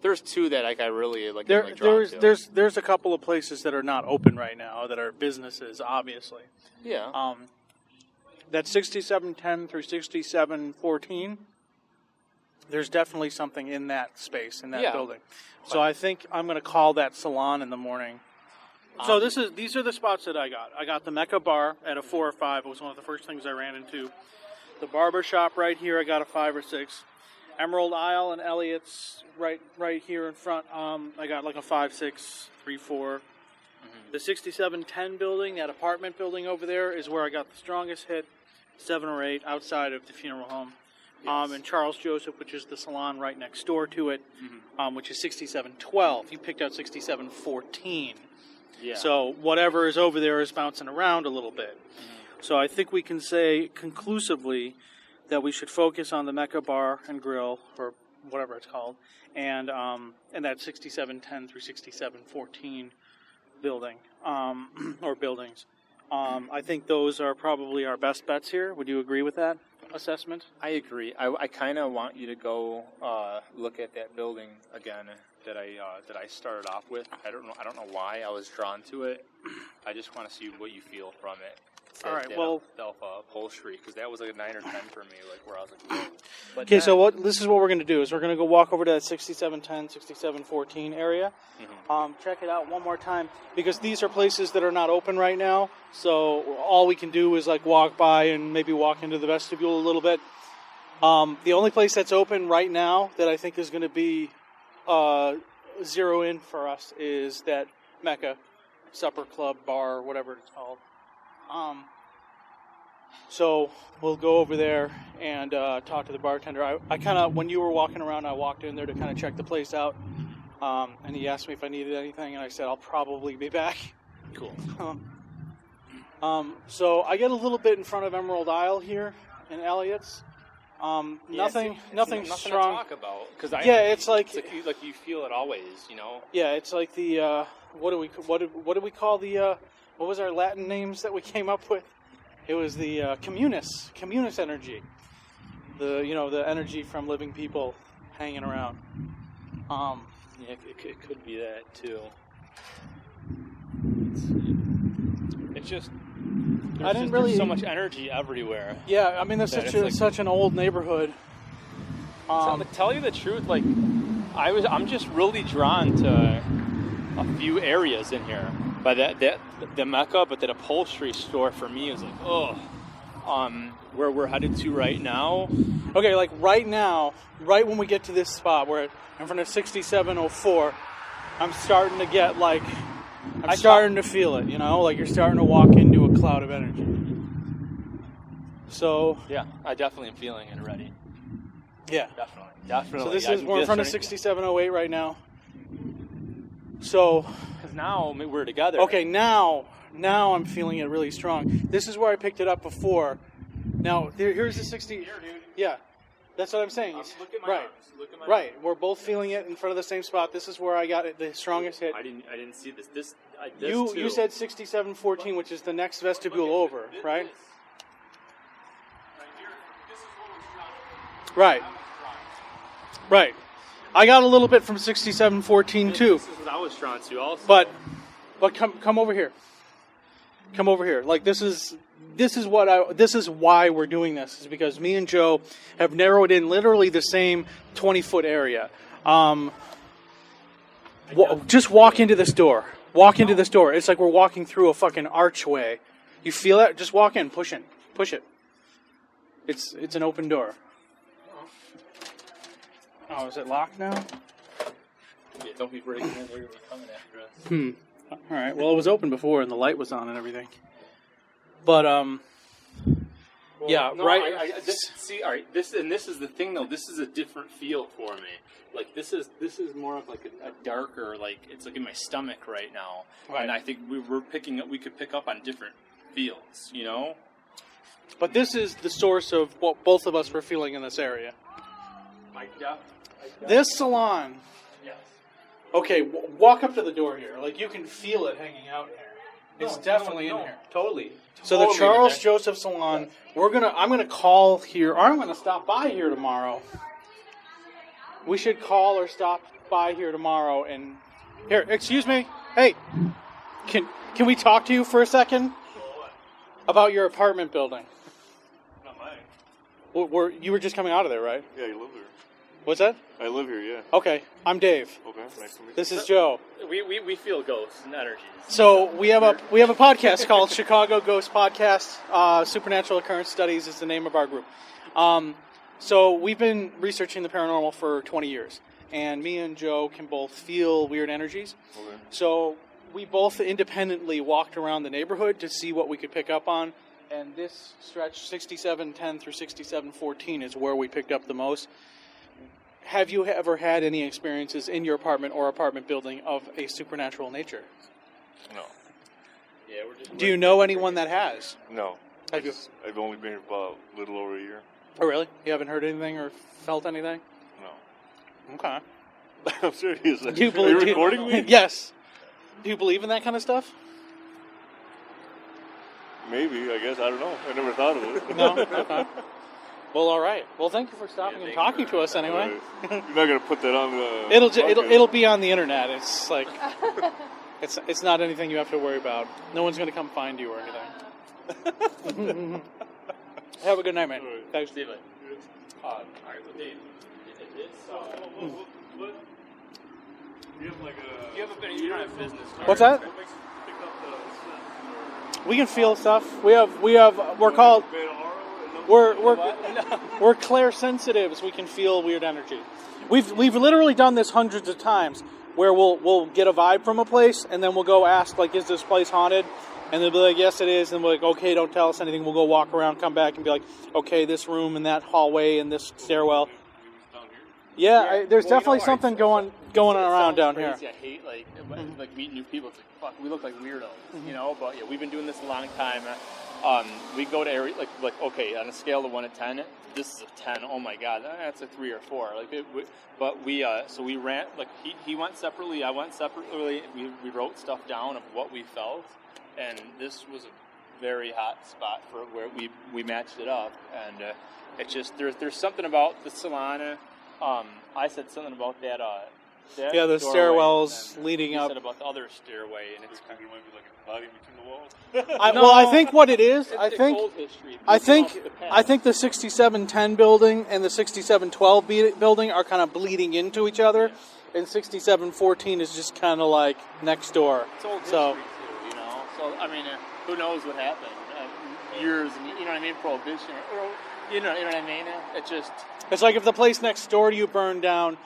There's 2 that I really like. There's a couple of places that are not open right now that are businesses, obviously. Yeah. That 6710 through 6714. There's definitely something in that space in that building. So I think I'm going to call that salon in the morning. So these are the spots that I got. I got the Mecca Bar at a 4 or 5. It was one of the first things I ran into. The barber shop right here, I got a 5 or 6. Emerald Isle and Elliott's right here in front. I got like a 5, 6, 3, 4. Mm-hmm. The 6710 building, that apartment building over there, is where I got the strongest hit, 7 or 8, outside of the funeral home. Yes. And Charles Joseph, which is the salon right next door to it, which is 6712. You picked out 6714. Yeah. So whatever is over there is bouncing around a little bit. Mm-hmm. So I think we can say conclusively that we should focus on the Mecca Bar and Grill, or whatever it's called, and that 6710 through 6714 building, or buildings. I think those are probably our best bets here. Would you agree with that assessment? I agree. I kind of want you to go look at that building again that I started off with. I don't know why I was drawn to it. I just want to see what you feel from it. All right. That well, Alpha upholstery, because that was like a 9 or 10 for me. Like where I was like, but okay. So this is what we're going to do is we're going to go walk over to that 6710, 6714 area. Mm-hmm. Check it out one more time, because these are places that are not open right now. So all we can do is like walk by and maybe walk into the vestibule a little bit. The only place that's open right now that I think is going to be zero in for us is that Mecca supper club bar, whatever it's called. So we'll go over there and talk to the bartender. I kind of, when you were walking around, I walked in there to kind of check the place out. And he asked me if I needed anything, and I said I'll probably be back. Cool. So I get a little bit in front of Emerald Isle here in Elliott's. Nothing strong to talk about because it's like you feel it always, you know. Yeah, it's like the what do we call the what was our Latin names that we came up with? It was the communis energy. The energy from living people hanging around. Yeah, it could be that too. It's just there's so much energy everywhere. Yeah, I mean, there's such an old neighborhood. To tell you the truth, like I'm just really drawn to a few areas in here. But the Mecca, but that upholstery store for me is like, where we're headed to right now. Okay, like right now, right when we get to this spot, we're in front of 6704. I'm starting to get like. I'm starting to feel it, like you're starting to walk into a cloud of energy. So yeah, I definitely am feeling it already. Yeah, definitely. So we're in front of 6708 right now. So because now we're together. Okay, now I'm feeling it really strong. This is where I picked it up before. Now here's the 60. Here, dude. Yeah, that's what I'm saying. Look at my right. arms. Look at my Right, arms. we're both feeling it in front of the same spot. This is where I got it, the strongest hit. I didn't see this. You said 6714, which is the next vestibule over, right? Right. Right. I got a little bit from 6714 too. This is what I was drawn to also. But come over here. Come over here. Like this is why we're doing this, is because me and Joe have narrowed in literally the same 20-foot area. Just walk into this door. Walk into this door. It's like we're walking through a fucking archway. You feel that? Just walk in. Push it. Push it. It's an open door. Oh, is it locked now? Yeah, don't be breaking in. They're going to be coming after us. All right. Well, it was open before, and the light was on and everything. But yeah, no, right. See, all right. This is the thing, though. This is a different feel for me. Like this is more of like a darker, like it's like in my stomach right now. Right. And I think we could pick up on different feels, But this is the source of what both of us were feeling in this area. This salon. Yes. Okay, walk up to the door here. Like you can feel it hanging out here. It's definitely in here. Totally. So the Charles Joseph Salon. I'm gonna call here, or I'm gonna stop by here tomorrow. We should call or stop by here tomorrow. And here, excuse me. Hey, can we talk to you for a second about your apartment building? Not mine. Well, you were just coming out of there, right? Yeah, you live here. What's that? I live here, yeah. Okay, I'm Dave. Okay, nice to meet you. This is Joe. We feel ghosts and energies. So we have a podcast called Chicago Ghost Podcast. Supernatural Occurrence Studies is the name of our group. So we've been researching the paranormal for 20 years, and me and Joe can both feel weird energies. Okay. So we both independently walked around the neighborhood to see what we could pick up on, and this stretch 6710 through 6714 is where we picked up the most. Have you ever had any experiences in your apartment or apartment building of a supernatural nature? No. Yeah, Do you know anyone that has? No. Have you? I've only been here about a little over a year. Oh, really? You haven't heard anything or felt anything? No. Okay. I'm serious. Do you Are believe, you recording me? Yes. Do you believe in that kind of stuff? Maybe, I guess. I don't know. I never thought of it. No? Okay. Well, all right. Well, thank you for stopping and talking to us anyway. You're not going to put that on the... It'll be on the internet. It's like... It's not anything you have to worry about. No one's going to come find you or anything. Have a good night, man. All right. Thanks. Steve. All right, well, Dave, you don't have business cards. What's that? We can feel stuff. We're called... We're clairsensitives. We can feel weird energy. We've literally done this hundreds of times, where we'll get a vibe from a place, and then we'll go ask, like, is this place haunted? And they'll be like, yes, it is. And we're like, okay, don't tell us anything. We'll go walk around, come back, and be like, okay, this room and that hallway and this stairwell. Yeah, there's definitely something going around down here. I hate like meeting new people. It's like, fuck, we look like weirdos, you know. But yeah, we've been doing this a long time. We go to Erie, like okay, on a scale of 1 to 10, this is a 10. Oh my god, that's a 3 or 4. So we ran, like he went separately, I went separately. We wrote stuff down of what we felt, and this was a very hot spot for where we matched it up. And it's just there's something about the Solana. I said something about that. Yeah, the stairwells leading up. Said about the other stairway, and it's There might be like a body between the walls. Well, I think what it is, it's I old history. think the 6710 building and the 6712 building are kind of bleeding into each other, and 6714 is just kind of like next door. It's old history too, you know. So I mean, who knows what happened? Years, and you know what I mean? Prohibition, or you know what I mean? It's like if the place next door to you burned down,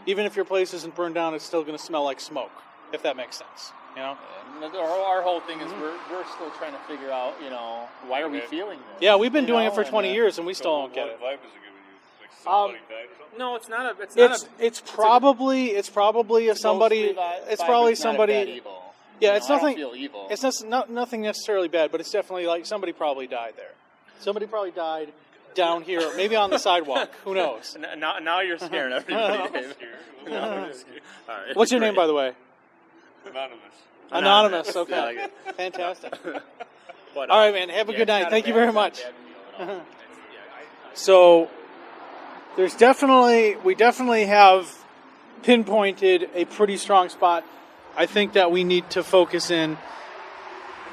even if your place isn't burned down, it's still going to smell like smoke, if that makes sense, you know? Our whole thing is we're still trying to figure out, you know, why are we feeling this? Yeah, we've been doing it for 20 years, and we still don't get it. What vibe is it giving you? Like somebody died or something? No, it's not. It's probably if somebody. It's probably somebody. Yeah, it's nothing. I don't feel evil. It's nothing necessarily bad, but it's definitely like somebody probably died there. Somebody probably died down here, maybe on the sidewalk. Who knows? Now you're scaring everybody. All right. What's your name, by the way? Anonymous. Okay. Yeah, I like it. Fantastic. But, All right, man. Have a good night. it's not Thank a you bad- very it's not much. a bad view at all. So we definitely have pinpointed a pretty strong spot. I think that we need to focus in.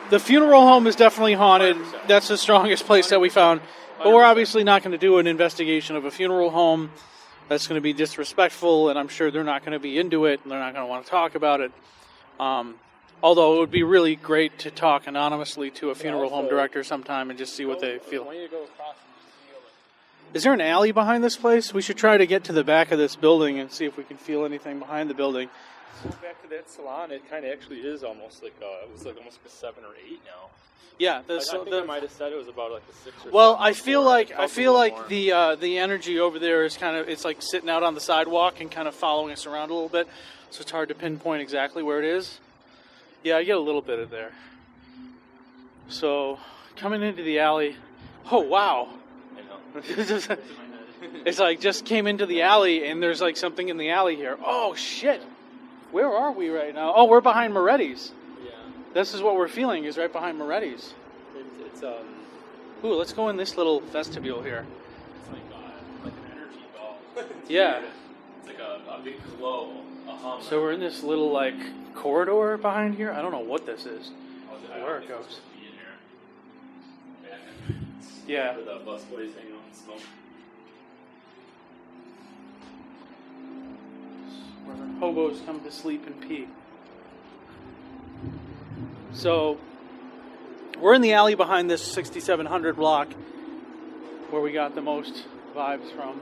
The funeral home is definitely haunted. 100%. That's the strongest place that we found. But we're obviously not going to do an investigation of a funeral home. That's going to be disrespectful, and I'm sure they're not going to be into it, and they're not going to want to talk about it. Although it would be really great to talk anonymously to a funeral home director sometime and just see what they feel. I want you to go across and just feel it. Is there an alley behind this place? We should try to get to the back of this building and see if we can feel anything behind the building. Go back to that salon. It kind of actually is almost like it was like almost like a 7 or 8 now. Yeah, I think I might have said it was about like a 6 or 7. well, I feel before. like It felt a little more. the energy over there is kind of, it's like sitting out on the sidewalk and kind of following us around a little bit, so it's hard to pinpoint exactly where it is. Yeah, I get a little bit of there. So coming into the alley, oh wow, I know. it's like just came into the alley and there's like something in the alley here. Oh shit, where are we right now? Oh, we're behind Moretti's. Yeah. This is what we're feeling, is right behind Moretti's. It's Ooh, let's go in this little vestibule here. like an energy ball. Yeah. It's like a big glow, a hum. So we're in this little like corridor behind here. I don't know what this is. Where it goes. Yeah. Where the bus boys hang out and smoke. Where hobos come to sleep and pee. So we're in the alley behind this 6700 block where we got the most vibes from.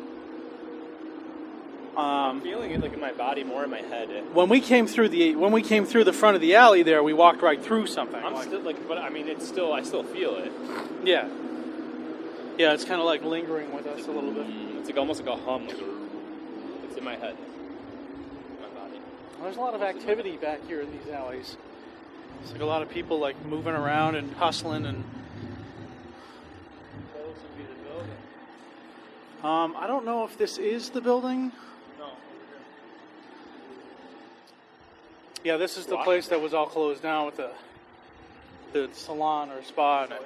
I'm feeling it like in my body, more in my head. When we came through the front of the alley there, we walked right through something. I'm still like, but I mean, I still feel it. Yeah. Yeah, it's kind of like lingering with us a little bit. It's like almost like a hum. It's in my head. My body. There's a lot of activity back here in these alleys. It's like a lot of people like moving around and hustling and. I don't know if this is the building. No. Yeah, this is the place that was all closed down with the salon or spa in it.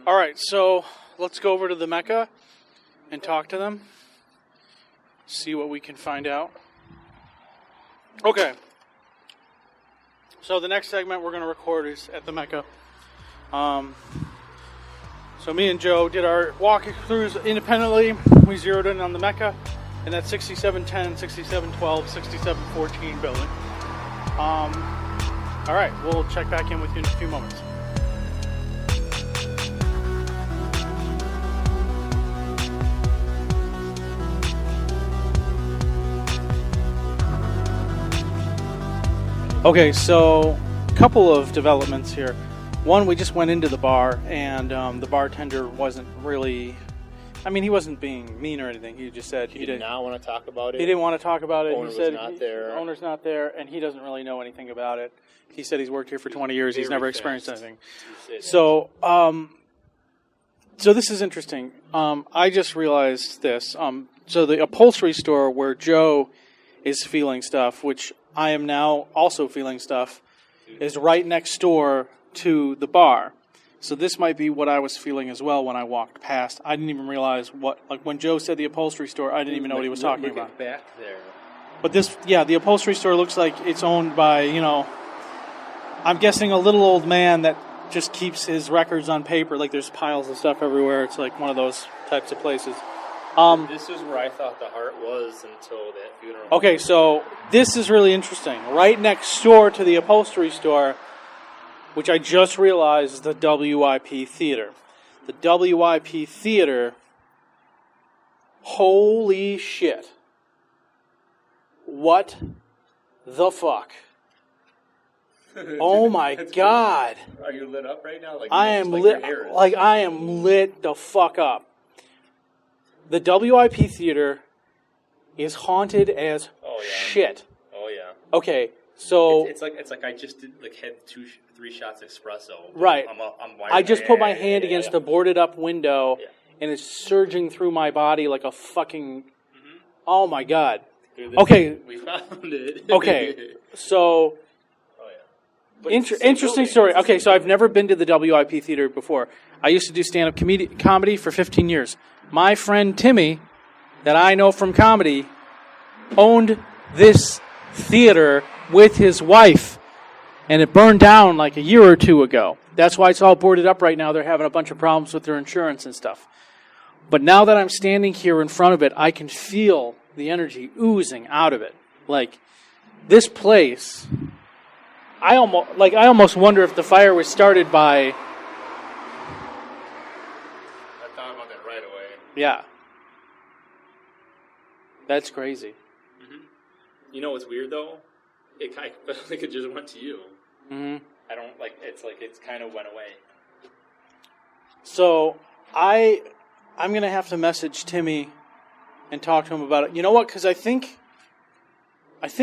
All right, so let's go over to the Mecca and talk to them. See what we can find out. Okay. So the next segment we're going to record is at the Mecca. So me and Joe did our walkthroughs independently. We zeroed in on the Mecca and that 6710, 6712, 6714 building. All right, we'll check back in with you in a few moments. Okay, so a couple of developments here. One, we just went into the bar, and the bartender wasn't really... I mean, he wasn't being mean or anything. He just said He did not want to talk about it. He didn't want to talk about it. Owner He said was not there. Owner's not there, and he doesn't really know anything about it. He said he's worked here for 20 years. He's Very never fast. experienced anything. He said- So, so this is interesting. I just realized this. So the upholstery store where Joe is feeling stuff, which I am now also feeling stuff, is right next door to the bar. So this might be what I was feeling as well when I walked past. I didn't even realize what, like when Joe said the upholstery store, I didn't even know what he was talking about. Look back there. But this, yeah, the upholstery store looks like it's owned by, I'm guessing a little old man that just keeps his records on paper. Like there's piles of stuff everywhere. It's like one of those types of places. This is where I thought the heart was until that funeral. Okay, so this is really interesting. Right next door to the upholstery store, which I just realized is the WIP Theater. The WIP Theater, holy shit. What the fuck? Oh my god. Are you lit up right now? Like I am like lit, your hair is. like I am lit the fuck up. The WIP Theater is haunted as Oh, yeah. shit. Oh yeah. Okay, so It's like I just did had 3 shots espresso. Right. I'm wired. I just put my hand against the the boarded up window, Yeah. and it's surging through my body like a fucking. Oh my god. Okay. We found it. Okay, so Oh yeah. But it's the same interesting building. story. It's the Okay, same so I've building. never been to the WIP Theater before. I used to do stand-up comedy for 15 years. My friend Timmy, that I know from comedy, owned this theater with his wife, and it burned down like a year or two ago. That's why it's all boarded up right now. They're having a bunch of problems with their insurance and stuff. But now that I'm standing here in front of it, I can feel the energy oozing out of it. Like, this place, I almost wonder if the fire was started by... I thought about that right away. Yeah. That's crazy. You know what's weird though? It kind of felt like it just went to you. hmm I don't like. It's like it's kind of went away. So, I'm going to have to message Timmy and talk to him about it. You know what? Because I think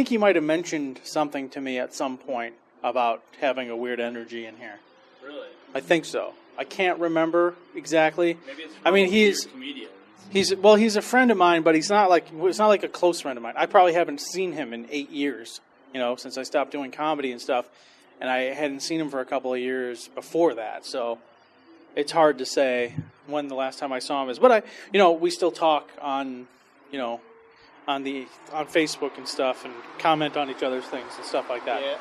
he might have mentioned something to me at some point about having a weird energy in here. Really? I think so. I can't remember exactly. Maybe it's. I mean, from he's weird comedians. he's a friend of mine, but it's not like a close friend of mine. I probably haven't seen him in 8 years, since I stopped doing comedy and stuff, and I hadn't seen him for a couple of years before that. So it's hard to say when the last time I saw him is. But we still talk on Facebook and stuff, and comment on each other's things and stuff like that. Yeah,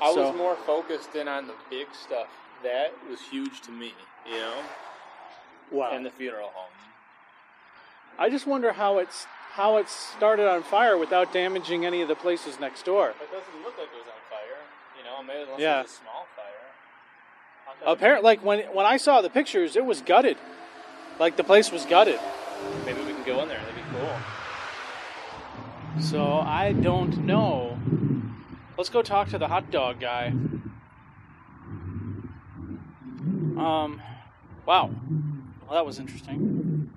I So- was more focused in on the big stuff. That was huge to me, Wow. and the funeral home. I just wonder how it's started on fire without damaging any of the places next door. It doesn't look like it was on fire, maybe unless Yeah. it was a small fire. Apparently, like when I saw the pictures, it was gutted. Like the place was gutted. Maybe we can go in there. That'd be cool. So I don't know. Let's go talk to the hot dog guy. Wow. Well, that was interesting.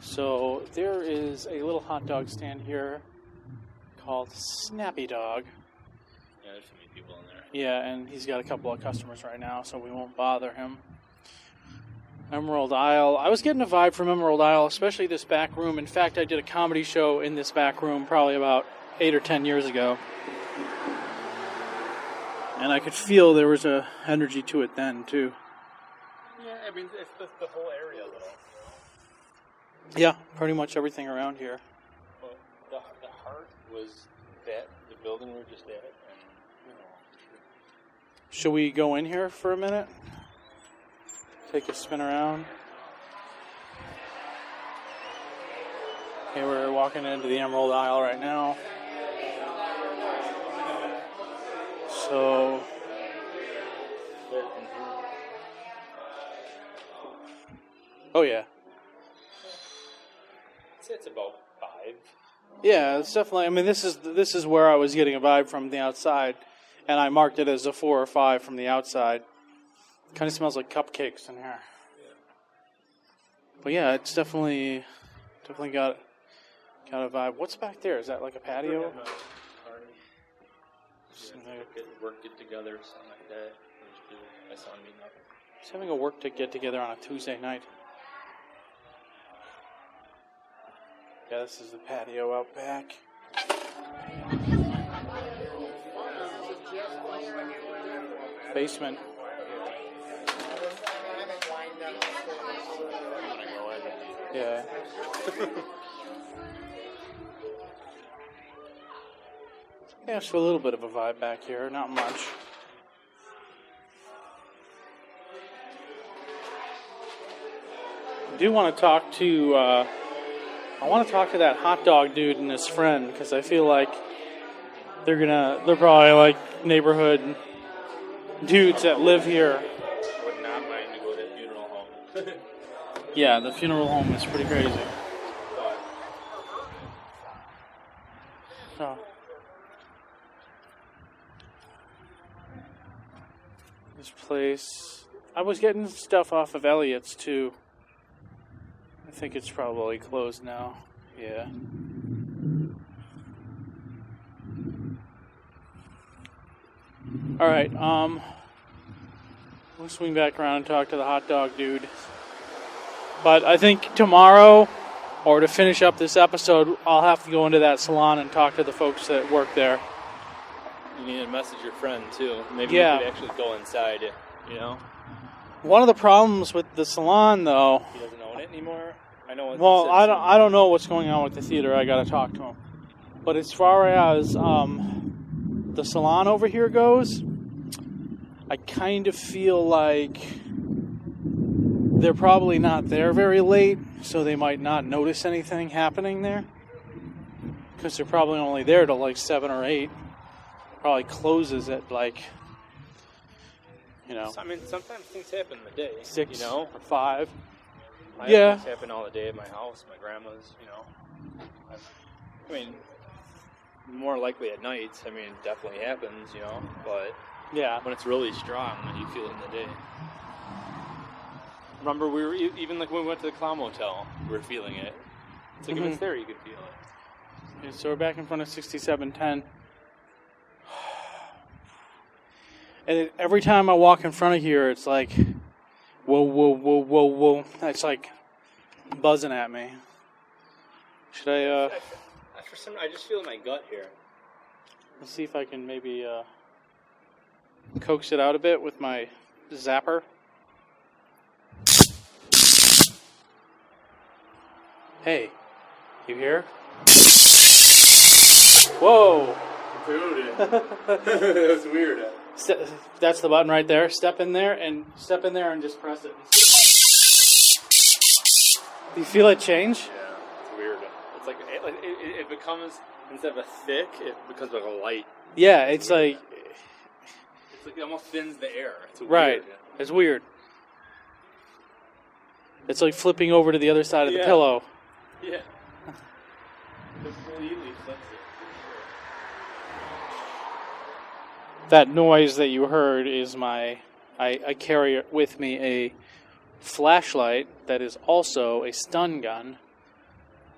So there is a little hot dog stand here called Snappy Dog. Yeah, there's so many people in there. Yeah, and he's got a couple of customers right now, so we won't bother him. Emerald Isle. I was getting a vibe from Emerald Isle, especially this back room. In fact, I did a comedy show in this back room probably about 8 or 10 years ago. And I could feel there was a energy to it then, too. Yeah, I mean, it's the whole area, though. Yeah, pretty much everything around here. But the heart was that the building we were just at, and Should we go in here for a minute? Take a spin around. Okay, we're walking into the Emerald Isle right now. So, oh yeah. I'd say it's about 5. Yeah, it's definitely. I mean, this is where I was getting a vibe from the outside, and I marked it as a 4 or 5 from the outside. Kind of smells like cupcakes in here. But yeah, it's definitely got a vibe. What's back there? Is that like a patio? Work get together, something like that. My son meeting up. Just having a work to get together on a Tuesday night. Yeah, this is the patio out back. Basement. Yeah. Yeah, it's a little bit of a vibe back here, not much. I do want to talk to that hot dog dude and his friend, because I feel like they're probably like neighborhood dudes that live here. I would not mind to go to the funeral home. Yeah, the funeral home is pretty crazy. So, this place, I was getting stuff off of Elliot's too. I think it's probably closed now. Yeah. All right. We'll swing back around and talk to the hot dog dude. But I think tomorrow, or to finish up this episode, I'll have to go into that salon and talk to the folks that work there. You need to message your friend too. Maybe Yeah. you could actually go inside. You know. One of the problems with the salon, though. He doesn't own it anymore. I know. Well, I don't know what's going on with the theater. I got to talk to him. But as far as the salon over here goes, I kind of feel like they're probably not there very late, so they might not notice anything happening there. Because they're probably only there till like 7 or 8. Probably closes at like, I mean, sometimes things happen in the day. 6 or 5. Things happen all the day at my house, my grandma's. I mean, more likely at nights. I mean, it definitely happens. But Yeah. when it's really strong, when you feel it in the day. Remember, we were even like when we went to the Clown Motel, we were feeling it. It's like if it's there, you could feel it. Okay, so we're back in front of 6710. And every time I walk in front of here, it's like, whoa, whoa, whoa, whoa, whoa. It's like buzzing at me. Should I, For some, I just feel in my gut here. let's see if I can maybe coax it out a bit with my zapper. Hey, you here? Whoa! Dude, that was weird. That's the button right there. Step in there and just press it. Do you feel it change? Yeah, it's weird. It's like it becomes, instead of a thick, it becomes like a light. Yeah, it's like it almost thins the air. It's weird. right. It's weird. It's like flipping over to the other side of the pillow. Yeah. Completely flips it. That noise that you heard is I carry with me a flashlight that is also a stun gun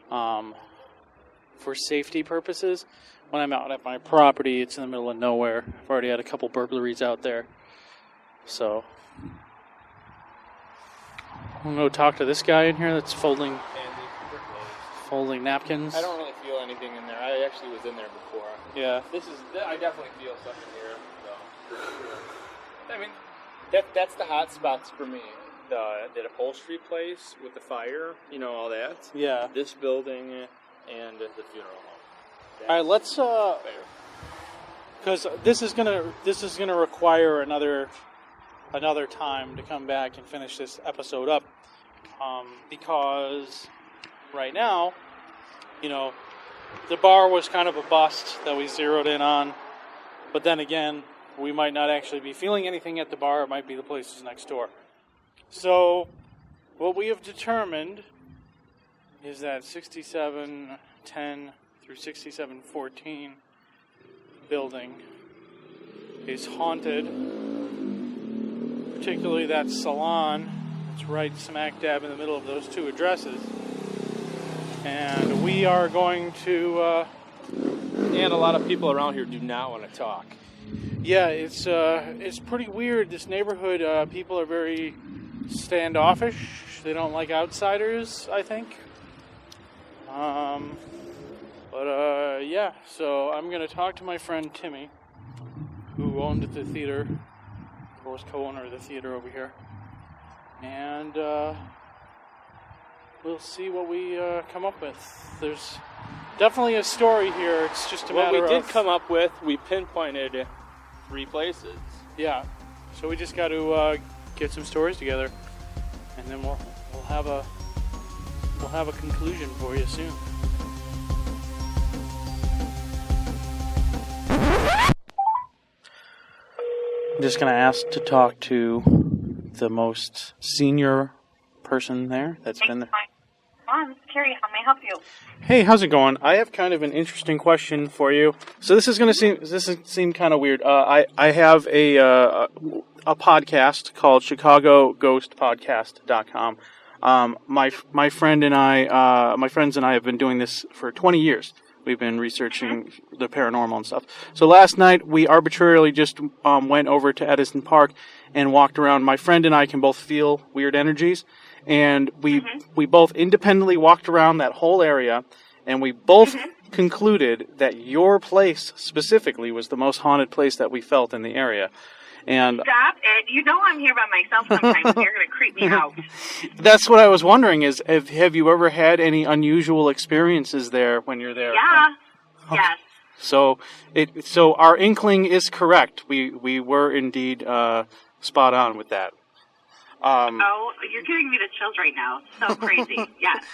for safety purposes. When I'm out at my property, it's in the middle of nowhere. I've already had a couple burglaries out there. So I'm going to talk to this guy in here that's folding napkins. I don't really feel anything in there. I actually was in there before. Yeah. I definitely feel something here. So. I mean, that's the hot spots for me. The upholstery place with the fire, all that. Yeah. This building and the funeral home. All right, let's because this is gonna require another time to come back and finish this episode up, because right now, the bar was kind of a bust that we zeroed in on, but then again, we might not actually be feeling anything at the bar. It might be the places next door. So what we have determined is that 6710 through 6714 building is haunted. Particularly that salon. It's right smack dab in the middle of those two addresses. And we are going to... And a lot of people around here do not want to talk. Yeah, it's pretty weird. This neighborhood, people are very standoffish. They don't like outsiders, I think. Yeah, so I'm going to talk to my friend Timmy, who owned the theater, of course, co-owner of the theater over here. And we'll see what we come up with. There's definitely a story here. It's just a matter of... What we did come up with, we pinpointed 3 places. Yeah, so we just got to get some stories together, and then we'll have a conclusion for you soon. I'm just going to ask to talk to the most senior person there that's been there. This is Carrie. How may I help you? Hey, how's it going? I have kind of an interesting question for you. So this is going to seem kind of weird. I have a podcast called ChicagoGhostPodcast.com. My friends and I have been doing this for 20 years. We've been researching the paranormal and stuff. So last night we arbitrarily just went over to Edison Park and walked around. My friend and I can both feel weird energies, and we both independently walked around that whole area, and we both concluded that your place specifically was the most haunted place that we felt in the area. And stop it! You know I'm here by myself sometimes. You're going to creep me out. That's what I was wondering. Is have you ever had any unusual experiences there when you're there? Yeah. Yes. So our inkling is correct. We were indeed spot on with that. You're giving me the chills right now. So crazy. Yes.